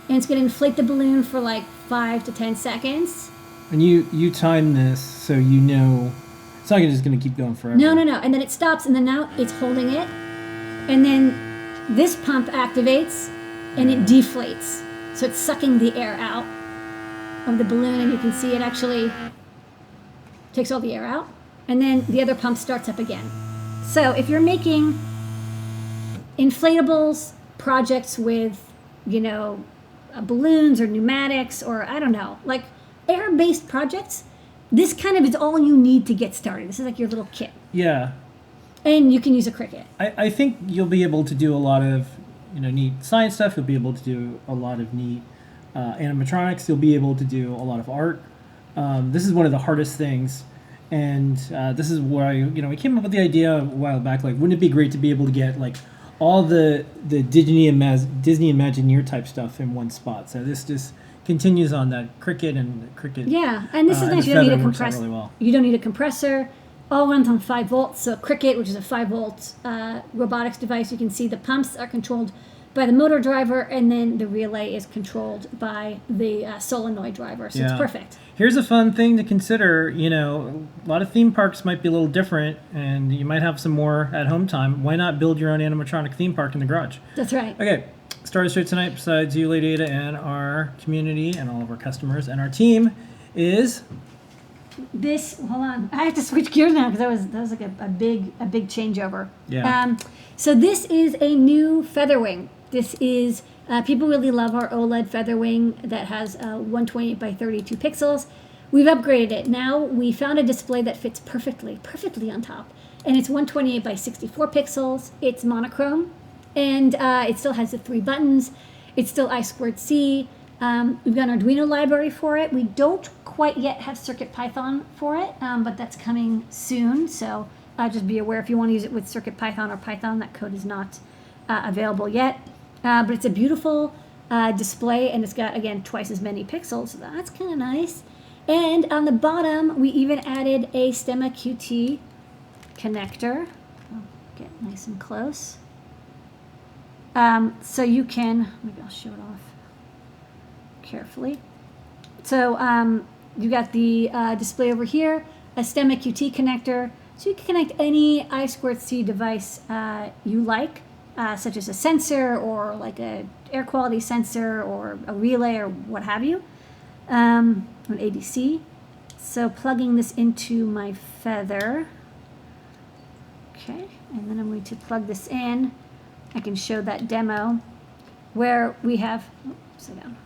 and it's going to inflate the balloon for like 5 to 10 seconds. And you time this so you know it's not just going to keep going forever. No. And then it stops, and then now it's holding it. And then this pump activates, and it deflates. So it's sucking the air out of the balloon, and you can see it actually takes all the air out. And then the other pump starts up again. So if you're making inflatables projects with, you know, balloons or pneumatics or I don't know, like air-based projects, this kind of is all you need to get started. This is like your little kit. Yeah. And you can use a Cricut. I think you'll be able to do a lot of, you know, neat science stuff. You'll be able to do a lot of neat animatronics. You'll be able to do a lot of art. This is one of the hardest things. And this is where we came up with the idea a while back. Like, wouldn't it be great to be able to get like all the Disney Imagineer type stuff in one spot? So this just continues on that Cricut and Cricut. Yeah, and this is nice. You don't need a compressor. Really well. You don't need a compressor. All runs on 5 volts. So Cricut, which is a 5 volt robotics device, you can see the pumps are controlled by the motor driver, and then the relay is controlled by the solenoid driver. So it's perfect. Here's a fun thing to consider. You know, a lot of theme parks might be a little different, and you might have some more at-home time. Why not build your own animatronic theme park in the garage? That's right. Okay, Star Straight tonight, besides you, LADYADA, and our community and all of our customers and our team, is this. Hold on, I have to switch gears now because that was like a big changeover. Yeah. So this is a new Featherwing. This is people really love our OLED Featherwing that has 128 by 32 pixels. We've upgraded it. Now we found a display that fits perfectly on top, and it's 128 by 64 pixels. It's monochrome, and it still has the 3 buttons. It's still I2C. We've got an Arduino library for it. We don't quite yet have CircuitPython for it, but that's coming soon. So just be aware if you want to use it with CircuitPython or Python, that code is not available yet. But it's a beautiful display, and it's got, again, twice as many pixels. So that's kind of nice. And on the bottom, we even added a Stemma QT connector. I'll get nice and close. So you can, maybe I'll show it off. carefully. So you got the display over here, a STEMMA QT connector. So you can connect any I2C device you like, such as a sensor or like a air quality sensor or a relay or what have you, an ADC. So plugging this into my feather. Okay, and then I'm going to plug this in. I can show that demo where we have, sit down.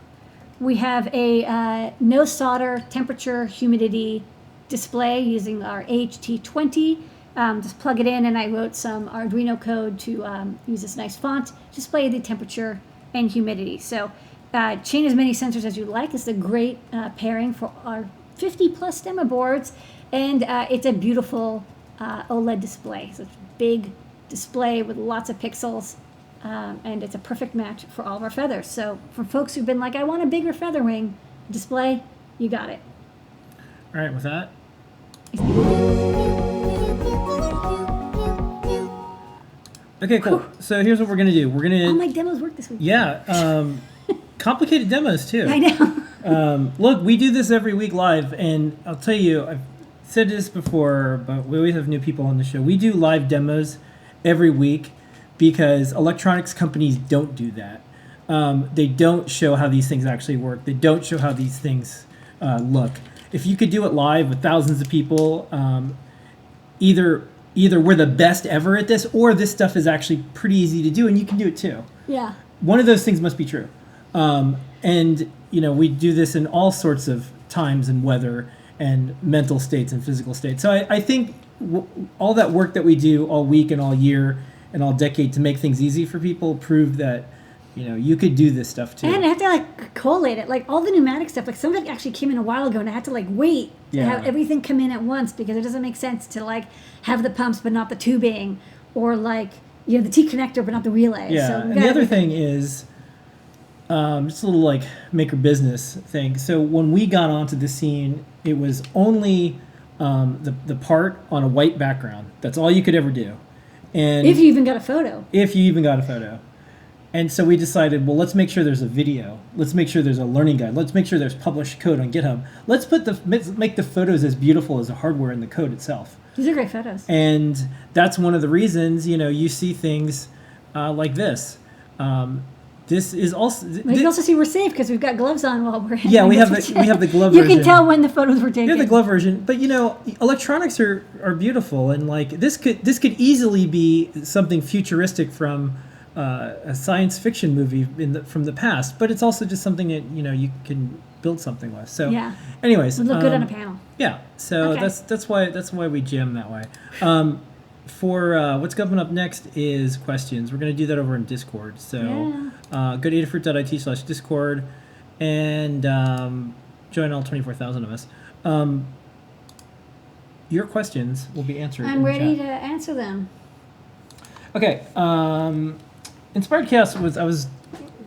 We have a no solder temperature humidity display using our HT20. Just plug it in, and I wrote some Arduino code to use this nice font, display the temperature and humidity. So chain as many sensors as you like. It's a great pairing for our 50 plus demo boards, and it's a beautiful OLED display. So it's a big display with lots of pixels, and it's a perfect match for all of our feathers. So for folks who've been like, I want a bigger feather wing display, you got it. All right, with that. Okay, cool. So here's what we're gonna do. We're gonna. All my demos work this week. Yeah, complicated demos too. I know. Look, we do this every week live, and I'll tell you, I've said this before, but we always have new people on the show. We do live demos every week because electronics companies don't do that. They don't show how these things actually work. They don't show how these things look. If you could do it live with thousands of people, either we're the best ever at this, or this stuff is actually pretty easy to do, and you can do it too. Yeah. One of those things must be true. And, we do this in all sorts of times and weather and mental states and physical states. So I think all that work that we do all week and all year and all decade to make things easy for people prove that, you could do this stuff too. And I have to collate it. Like all the pneumatic stuff, like some of it actually came in a while ago, and I had to wait to have everything come in at once, because it doesn't make sense to have the pumps but not the tubing, or the T connector but not the relay. Yeah, So and the other thing is, just a little maker business thing. So when we got onto the scene, it was only the part on a white background. That's all you could ever do. And if you even got a photo. And so we decided, well, let's make sure there's a video. Let's make sure there's a learning guide. Let's make sure there's published code on GitHub. Let's make the photos as beautiful as the hardware and the code itself. These are great photos. And that's one of the reasons, you see things like this. This is also. You can also see we're safe because we've got gloves on while we're. Yeah, we have the glove you version. can tell when the photos were taken. We have the glove version, but electronics are beautiful, and this could easily be something futuristic from a science fiction movie from the past, but it's also just something that you can build something with. So, yeah. Anyways, would look good on a panel. Yeah. So okay. that's why we jam that way. For what's coming up next is questions. We're going to do that over in Discord. So go to adafruit.it/Discord and join all 24,000 of us. Your questions will be answered. I'm ready to answer them. Okay. Inspired Chaos I was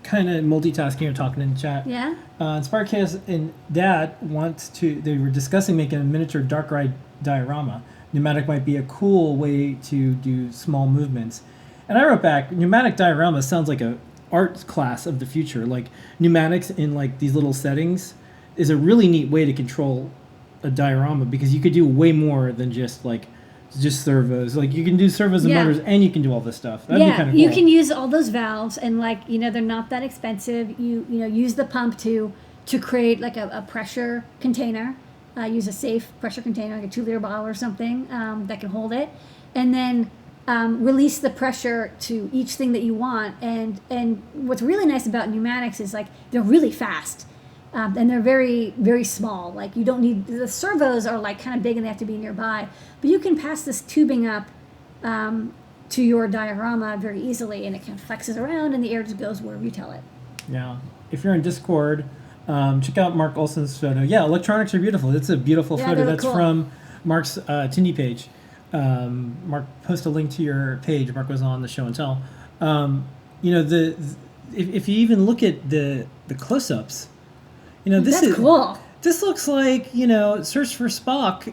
kind of multitasking or talking in the chat. Yeah. Inspired Chaos and Dad they were discussing making a miniature dark ride diorama. Pneumatic might be a cool way to do small movements. And I wrote back, pneumatic diorama sounds like a art class of the future. Pneumatics in these little settings is a really neat way to control a diorama, because you could do way more than just servos. You can do servos and motors, and you can do all this stuff. That'd be kind of cool. You can use all those valves, and they're not that expensive. You use the pump to create a pressure container. Use a safe pressure container, like a 2-liter bottle or something that can hold it, and then release the pressure to each thing that you want. And what's really nice about pneumatics is they're really fast, and they're very, very small. You don't need, the servos are kind of big and they have to be nearby, but you can pass this tubing up to your diorama very easily, and it kind of flexes around and the air just goes wherever you tell it. Yeah. If you're in Discord, check out Mark Olson's photo. Yeah, electronics are beautiful. It's a beautiful photo. That's cool. From Mark's Tindy page. Mark, post a link to your page. Mark was on the show and tell. If you even look at the close-ups, this That's is cool. this looks like, Search for Spock,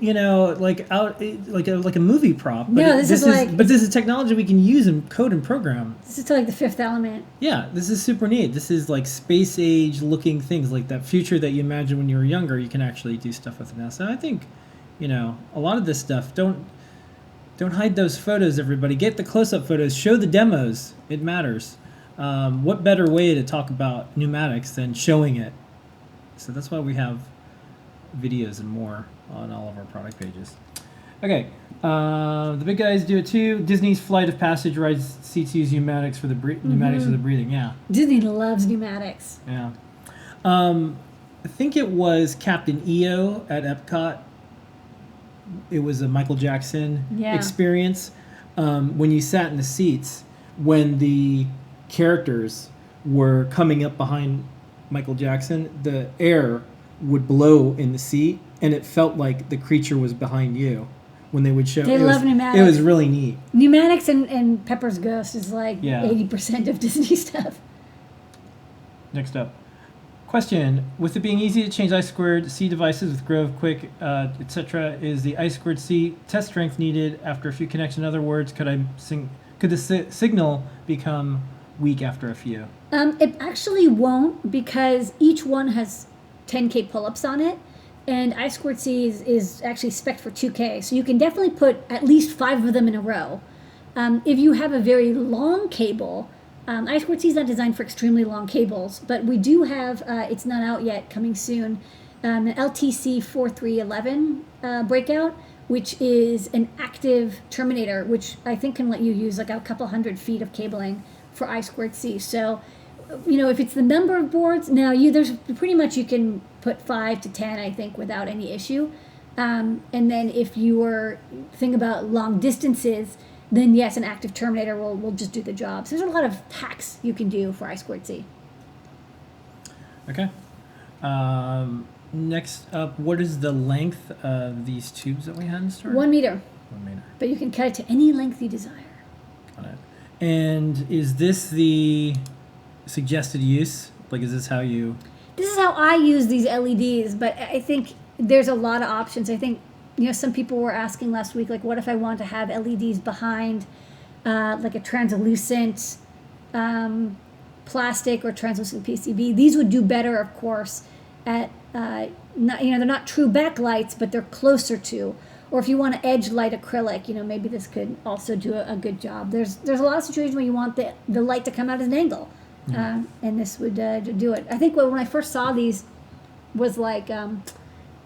like a movie prop. But No, this is like- But this is technology we can use in code and program. This is like the Fifth Element. Yeah, this is super neat. This is like space age looking things, like that future that you imagine when you were younger. You can actually do stuff with it now. So I think, a lot of this stuff. Don't hide those photos, everybody. Get the close-up photos. Show the demos. It matters. What better way to talk about pneumatics than showing it? So that's why we have videos and more on all of our product pages. Okay, the big guys do it too. Disney's Flight of Passage rides seats use pneumatics for the pneumatics for the breathing. Yeah, Disney loves pneumatics. yeah. I think it was Captain EO at Epcot. It was a Michael Jackson experience. When you sat in the seats, when the characters were coming up behind Michael Jackson, the air would blow in the seat, and it felt like the creature was behind you when they would show. They love pneumatics. It was really neat. Pneumatics and Pepper's Ghost is like Yeah. 80% of Disney stuff. Next up. Question: with it being easy to change I2C devices with Grove, Quick, etc., is the I2C test strength needed after a few connections? In other words, could the signal become weak after a few? It actually won't, because each one has 10K pull-ups on it, and I2C is actually spec'd for 2K, so you can definitely put at least 5 of them in a row. If you have a very long cable, I2C is not designed for extremely long cables, but we do have, it's not out yet, coming soon, an LTC 4311 breakout, which is an active terminator, which I think can let you use like a couple hundred feet of cabling for I2C. So, if it's the number of boards, now there's pretty much you can put 5 to 10, I think, without any issue. And then if you were thinking about long distances, then yes, an active terminator will just do the job. So there's a lot of hacks you can do for I2C. Okay. Next up, what is the length of these tubes that we had in store? 1 meter, 1 meter. but you can cut it to any length you desire. Got it. And is this the suggested use? Like, is this how you... This is how I use these LEDs, but I think there's a lot of options. I think, some people were asking last week, like, what if I want to have LEDs behind, like a translucent plastic or translucent PCB? These would do better, of course, at, they're not true backlights, but they're closer to. Or if you want to edge light acrylic, maybe this could also do a good job. There's a lot of situations where you want the light to come out at an angle. And this would do it. I think when I first saw these was like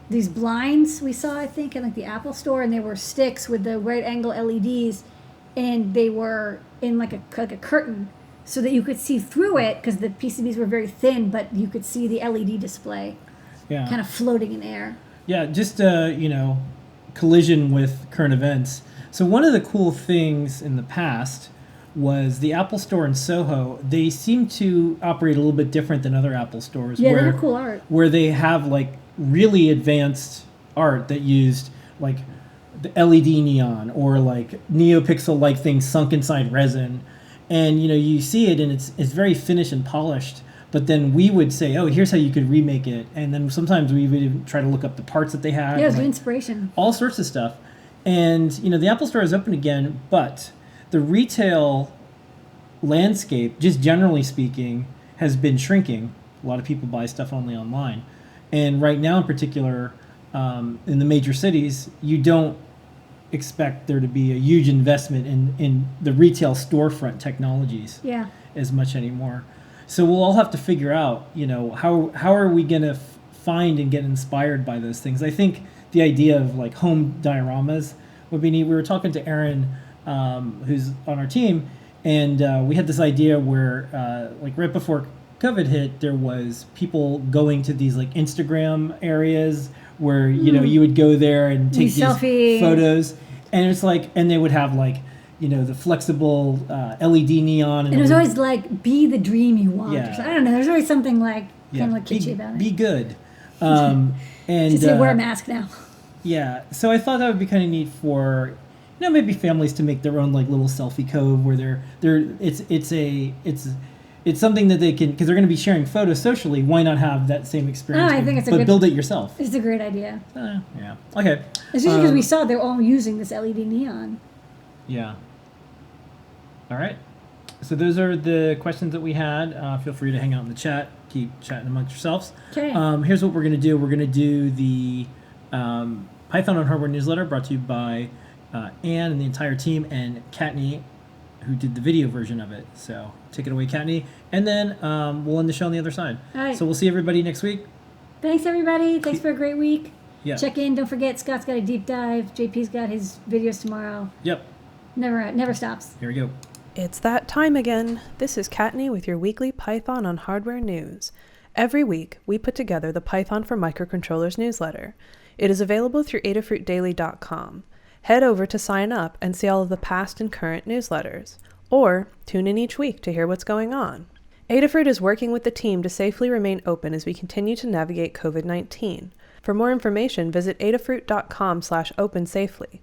these blinds we saw, I think, in like the Apple store, and they were sticks with the right angle LEDs, and they were in like a curtain so that you could see through it because the PCBs were very thin, but you could see the LED display kind of floating in air. Yeah, just, collision with current events. So one of the cool things in the past was the Apple Store in Soho. They seem to operate a little bit different than other Apple stores. Yeah, they have cool art. Where they have like really advanced art that used like the LED neon or like NeoPixel-like things sunk inside resin. And, you see it and it's very finished and polished. But then we would say, oh, here's how you could remake it. And then sometimes we would even try to look up the parts that they had. Yeah, it was good inspiration. All sorts of stuff. And, the Apple Store is open again, but the retail landscape, just generally speaking, has been shrinking. A lot of people buy stuff only online. And right now in particular, in the major cities, you don't expect there to be a huge investment in the retail storefront technologies as much anymore. So we'll all have to figure out, how are we going to find and get inspired by those things. I think the idea of like home dioramas would be neat. We were talking to Aaron, who's on our team, and we had this idea where like right before COVID hit, there was people going to these like Instagram areas where, you would go there and take these selfie photos, and it's like, and they would have like, the flexible LED neon. And it was always like, be the dream you want. Yeah. I don't know. There's always something like kind of like kitschy about it. Be good. And just say wear a mask now. Yeah. So I thought that would be kind of neat for, maybe families to make their own like little selfie cove where it's it's something that they can, because they're going to be sharing photos socially. Why not have that same experience? I think it's a but good, build it yourself. It's a great idea. Yeah. Okay. Especially because we saw they're all using this LED neon. Yeah. All right. So those are the questions that we had. Feel free to hang out in the chat. Keep chatting amongst yourselves. Okay. Here's what we're going to do. We're going to do the Python on Hardware newsletter brought to you by Anne and the entire team, and Kattni, who did the video version of it. So take it away, Kattni. And then we'll end the show on the other side. All right. So we'll see everybody next week. Thanks, everybody. Thanks for a great week. Yeah. Check in. Don't forget, Scott's got a deep dive. JP's got his videos tomorrow. Yep. Never stops. Here we go. It's that time again. This is Kattni with your weekly Python on Hardware news. Every week, we put together the Python for Microcontrollers newsletter. It is available through adafruitdaily.com. Head over to sign up and see all of the past and current newsletters. Or tune in each week to hear what's going on. Adafruit is working with the team to safely remain open as we continue to navigate COVID-19. For more information, visit adafruit.com/opensafely.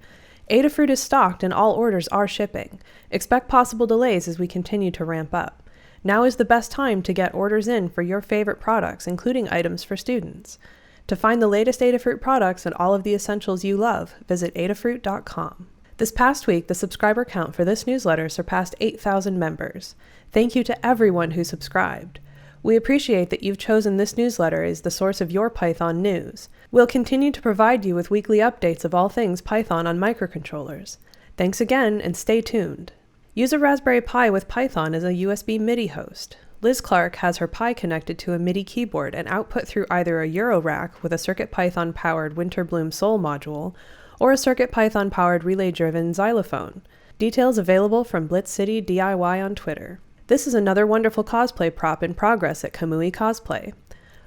Adafruit is stocked and all orders are shipping. Expect possible delays as we continue to ramp up. Now is the best time to get orders in for your favorite products, including items for students. To find the latest Adafruit products and all of the essentials you love, visit adafruit.com. This past week, the subscriber count for this newsletter surpassed 8,000 members. Thank you to everyone who subscribed. We appreciate that you've chosen this newsletter as the source of your Python news. We'll continue to provide you with weekly updates of all things Python on microcontrollers. Thanks again, and stay tuned. Use a Raspberry Pi with Python as a USB MIDI host. Liz Clark has her Pi connected to a MIDI keyboard and output through either a Eurorack with a CircuitPython-powered Winterbloom Soul module or a CircuitPython-powered relay-driven xylophone. Details available from Blitz City DIY on Twitter. This is another wonderful cosplay prop in progress at Kamui Cosplay.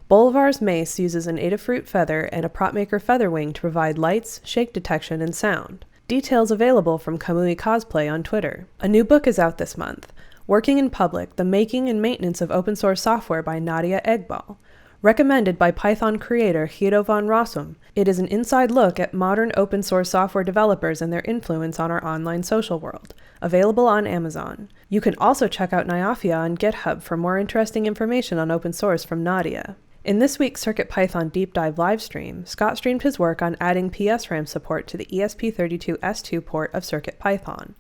Bolivar's mace uses an Adafruit feather and a Propmaker feather wing to provide lights, shake detection, and sound. Details available from Kamui Cosplay on Twitter. A new book is out this month, Working in Public, The Making and Maintenance of Open Source Software by Nadia Egbal. Recommended by Python creator Guido van Rossum, it is an inside look at modern open source software developers and their influence on our online social world. Available on Amazon. You can also check out Niafia on GitHub for more interesting information on open source from Nadia. In this week's CircuitPython Deep Dive livestream, Scott streamed his work on adding PSRAM support to the ESP32S2 port of CircuitPython.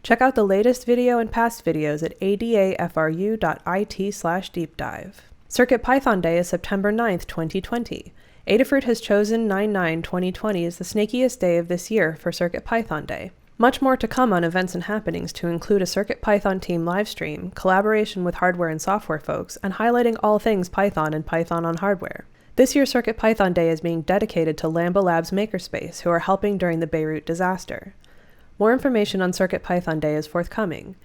Check out the latest video and past videos at adafru.it/deepdive. CircuitPython Day is September 9th, 2020. Adafruit has chosen 9/9/2020 as the snakiest day of this year for CircuitPython Day. Much more to come on events and happenings to include a CircuitPython team livestream, collaboration with hardware and software folks, and highlighting all things Python and Python on hardware. This year's CircuitPython Day is being dedicated to Lambda Labs Makerspace, who are helping during the Beirut disaster. More information on CircuitPython Day is forthcoming.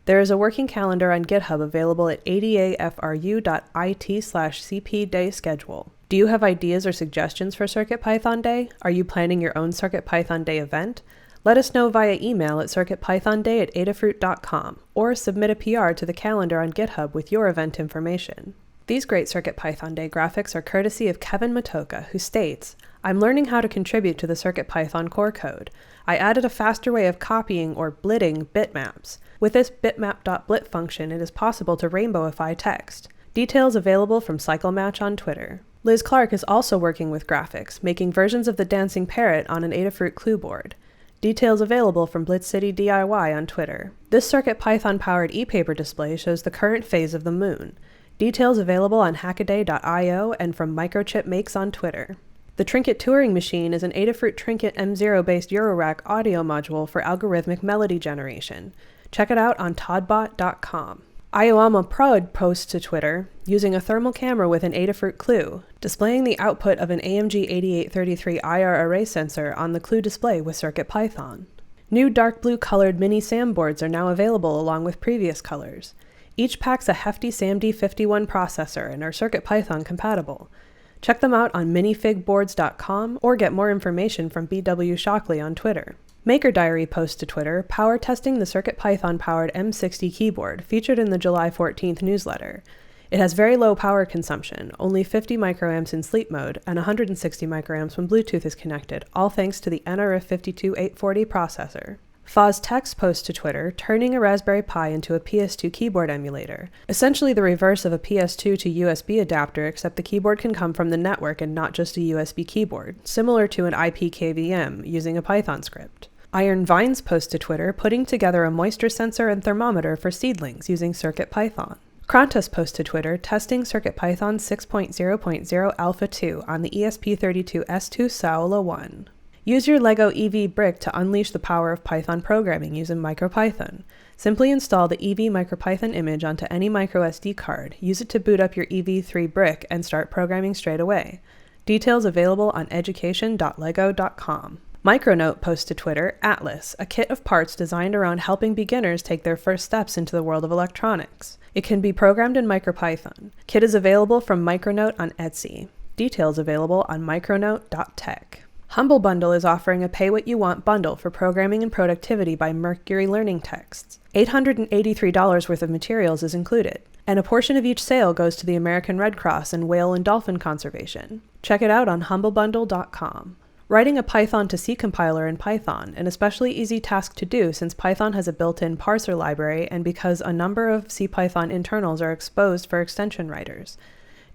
There is a working calendar on GitHub available at adafru.it/cpday schedule. Do you have ideas or suggestions for CircuitPython Day? Are you planning your own CircuitPython Day event? Let us know via email at circuitpythonday@adafruit.com or submit a PR to the calendar on GitHub with your event information. These great CircuitPython Day graphics are courtesy of Kevin Matoka, who states, "I'm learning how to contribute to the CircuitPython core code. I added a faster way of copying or blitting bitmaps. With this bitmap.blit function, it is possible to rainbowify text. Details available from CycleMatch on Twitter." Liz Clark is also working with graphics, making versions of the dancing parrot on an Adafruit clue board. Details available from Blitz City DIY on Twitter. This CircuitPython-powered e-paper display shows the current phase of the moon. Details available on hackaday.io and from Microchip Makes on Twitter. The Trinket Touring Machine is an Adafruit Trinket M0-based Eurorack audio module for algorithmic melody generation. Check it out on toddbot.com. Ioama Prod posts to Twitter, using a thermal camera with an Adafruit clue, displaying the output of an AMG 8833 IR array sensor on the clue display with CircuitPython. New dark blue colored mini SAM boards are now available along with previous colors. Each packs a hefty SAMD51 processor and are CircuitPython compatible. Check them out on minifigboards.com or get more information from BW Shockley on Twitter. Maker Diary posts to Twitter, power testing the CircuitPython-powered M60 keyboard featured in the July 14th newsletter. It has very low power consumption, only 50 microamps in sleep mode and 160 microamps when Bluetooth is connected, all thanks to the NRF52840 processor. Text posts to Twitter, turning a Raspberry Pi into a PS2 keyboard emulator. Essentially the reverse of a PS2 to USB adapter, except the keyboard can come from the network and not just a USB keyboard, similar to an IPKVM using a Python script. Iron Vines posts to Twitter, putting together a moisture sensor and thermometer for seedlings using CircuitPython. Krontus posts to Twitter, testing CircuitPython 6.0.0 Alpha 2 on the ESP32S2 Saola 1. Use your LEGO EV brick to unleash the power of Python programming using MicroPython. Simply install the EV MicroPython image onto any microSD card, use it to boot up your EV3 brick, and start programming straight away. Details available on education.lego.com. Micronote posts to Twitter, Atlas, a kit of parts designed around helping beginners take their first steps into the world of electronics. It can be programmed in MicroPython. Kit is available from Micronote on Etsy. Details available on micronote.tech. Humble Bundle is offering a pay-what-you-want bundle for programming and productivity by Mercury Learning Texts. $883 worth of materials is included, and a portion of each sale goes to the American Red Cross and whale and dolphin conservation. Check it out on humblebundle.com. Writing a Python to C compiler in Python, an especially easy task to do since Python has a built-in parser library and because a number of CPython internals are exposed for extension writers.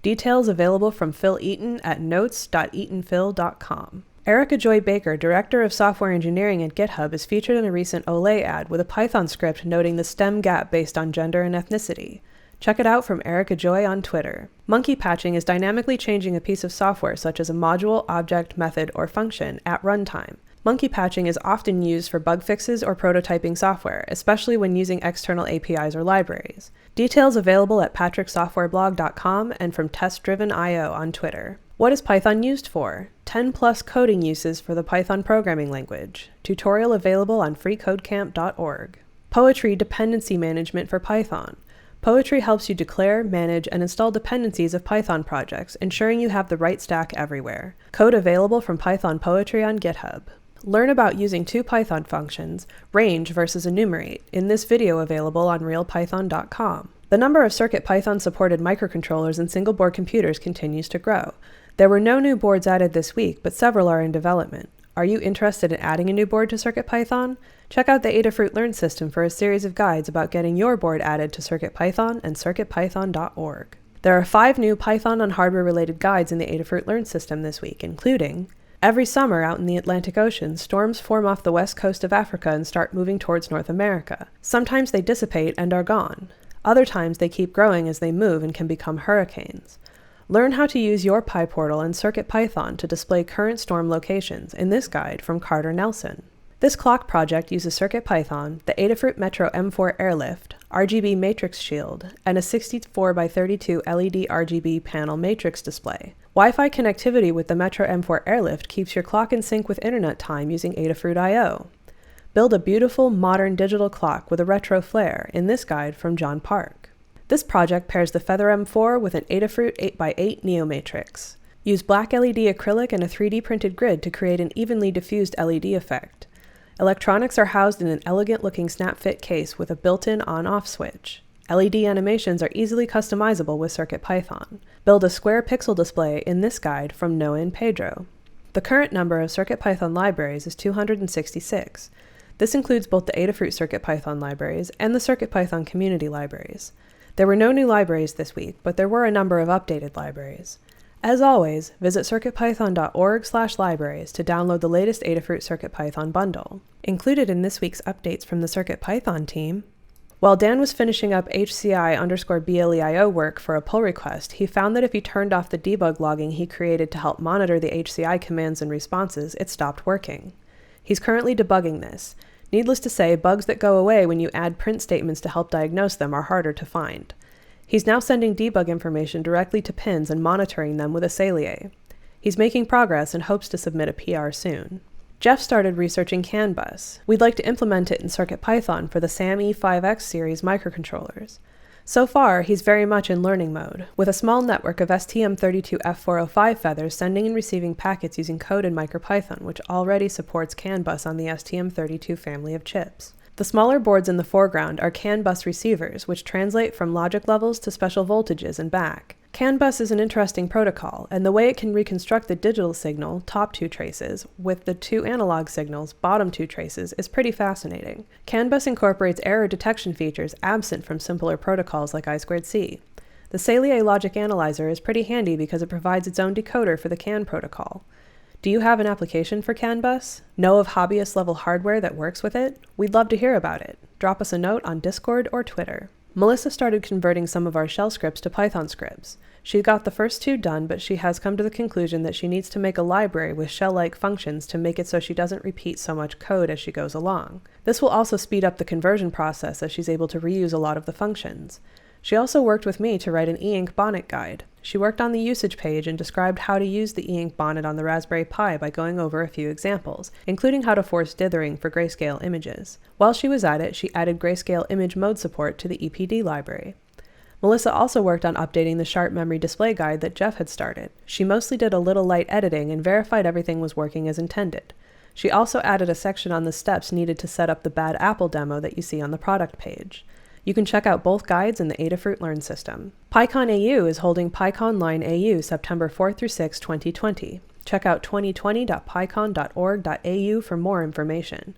Details available from Phil Eaton at notes.eatonphil.com. Erica Joy Baker, Director of Software Engineering at GitHub, is featured in a recent Olay ad with a Python script noting the STEM gap based on gender and ethnicity. Check it out from Erica Joy on Twitter. Monkey patching is dynamically changing a piece of software such as a module, object, method, or function at runtime. Monkey patching is often used for bug fixes or prototyping software, especially when using external APIs or libraries. Details available at patricksoftwareblog.com and from testdriven.io on Twitter. What is Python used for? 10 plus coding uses for the Python programming language. Tutorial available on freecodecamp.org. Poetry dependency management for Python. Poetry helps you declare, manage, and install dependencies of Python projects, ensuring you have the right stack everywhere. Code available from Python Poetry on GitHub. Learn about using two Python functions, range versus enumerate, in this video available on realpython.com. The number of CircuitPython supported microcontrollers and single-board computers continues to grow. There were no new boards added this week, but several are in development. Are you interested in adding a new board to CircuitPython? Check out the Adafruit Learn system for a series of guides about getting your board added to CircuitPython and circuitpython.org. There are 5 new Python on hardware-related guides in the Adafruit Learn system this week, including: every summer out in the Atlantic Ocean, storms form off the west coast of Africa and start moving towards North America. Sometimes they dissipate and are gone. Other times they keep growing as they move and can become hurricanes. Learn how to use your PyPortal and CircuitPython to display current storm locations in this guide from Carter Nelson. This clock project uses CircuitPython, the Adafruit Metro M4 Airlift, RGB matrix shield, and a 64x32 LED RGB panel matrix display. Wi-Fi connectivity with the Metro M4 Airlift keeps your clock in sync with internet time using Adafruit I/O. Build a beautiful, modern digital clock with a retro flair in this guide from John Park. This project pairs the Feather M4 with an Adafruit 8x8 Neo Matrix. Use black LED acrylic and a 3D printed grid to create an evenly diffused LED effect. Electronics are housed in an elegant-looking snap-fit case with a built-in on-off switch. LED animations are easily customizable with CircuitPython. Build a square pixel display in this guide from Noah and Pedro. The current number of CircuitPython libraries is 266. This includes both the Adafruit CircuitPython libraries and the CircuitPython community libraries. There were no new libraries this week, but there were a number of updated libraries. As always, visit circuitpython.org/libraries to download the latest Adafruit CircuitPython bundle. Included in this week's updates from the CircuitPython team: while Dan was finishing up HCI_BLEIO work for a pull request, he found that if he turned off the debug logging he created to help monitor the HCI commands and responses, it stopped working. He's currently debugging this. Needless to say, bugs that go away when you add print statements to help diagnose them are harder to find. He's now sending debug information directly to pins and monitoring them with a Salier. He's making progress and hopes to submit a PR soon. Jeff started researching CAN bus. We'd like to implement it in CircuitPython for the SAM E5X series microcontrollers. So far, he's very much in learning mode, with a small network of STM32F405 feathers sending and receiving packets using code in MicroPython, which already supports CAN bus on the STM32 family of chips. The smaller boards in the foreground are CAN bus receivers, which translate from logic levels to special voltages and back. CAN bus is an interesting protocol, and the way it can reconstruct the digital signal, top 2 traces, with the 2 analog signals, bottom 2 traces, is pretty fascinating. CAN bus incorporates error detection features absent from simpler protocols like I2C. The Salier logic analyzer is pretty handy because it provides its own decoder for the CAN protocol. Do you have an application for CAN bus? Know of hobbyist level hardware that works with it? We'd love to hear about it. Drop us a note on Discord or Twitter. Melissa started converting some of our shell scripts to Python scripts. She got the first 2 done, but she has come to the conclusion that she needs to make a library with shell-like functions to make it so she doesn't repeat so much code as she goes along. This will also speed up the conversion process as she's able to reuse a lot of the functions. She also worked with me to write an e-ink bonnet guide. She worked on the usage page and described how to use the e-ink bonnet on the Raspberry Pi by going over a few examples, including how to force dithering for grayscale images. While she was at it, she added grayscale image mode support to the EPD library. Melissa also worked on updating the Sharp Memory Display Guide that Jeff had started. She mostly did a little light editing and verified everything was working as intended. She also added a section on the steps needed to set up the Bad Apple demo that you see on the product page. You can check out both guides in the Adafruit Learn system. PyCon AU is holding PyCon Line AU September 4 through 6, 2020. Check out 2020.pycon.org.au for more information.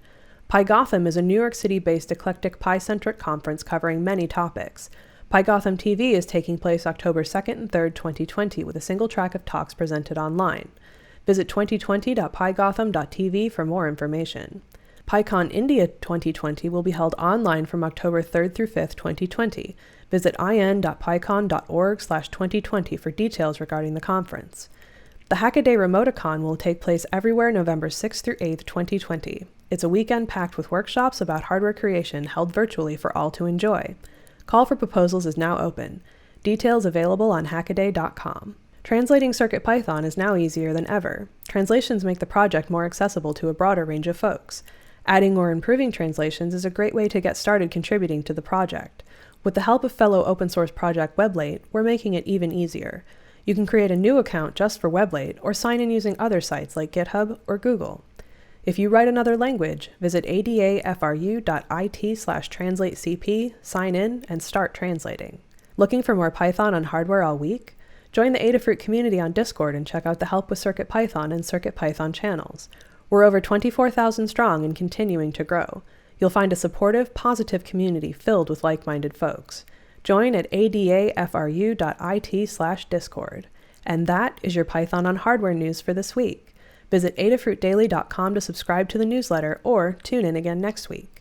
PyGotham is a New York City-based eclectic Pi-centric conference covering many topics. PyGotham TV is taking place October 2nd and 3rd, 2020, with a single track of talks presented online. Visit 2020.pygotham.tv for more information. PyCon India 2020 will be held online from October 3rd through 5th, 2020. Visit in.pycon.org/2020 for details regarding the conference. The Hackaday Remoticon will take place everywhere November 6th through 8th, 2020. It's a weekend packed with workshops about hardware creation held virtually for all to enjoy. Call for proposals is now open. Details available on hackaday.com. Translating CircuitPython is now easier than ever. Translations make the project more accessible to a broader range of folks. Adding or improving translations is a great way to get started contributing to the project. With the help of fellow open source project Weblate, we're making it even easier. You can create a new account just for Weblate or sign in using other sites like GitHub or Google. If you write another language, visit adafru.it/translatecp, sign in, and start translating. Looking for more Python on hardware all week? Join the Adafruit community on Discord and check out the Help with CircuitPython and CircuitPython channels. We're over 24,000 strong and continuing to grow. You'll find a supportive, positive community filled with like-minded folks. Join at adafru.it/discord. And that is your Python on hardware news for this week. Visit adafruitdaily.com to subscribe to the newsletter or tune in again next week.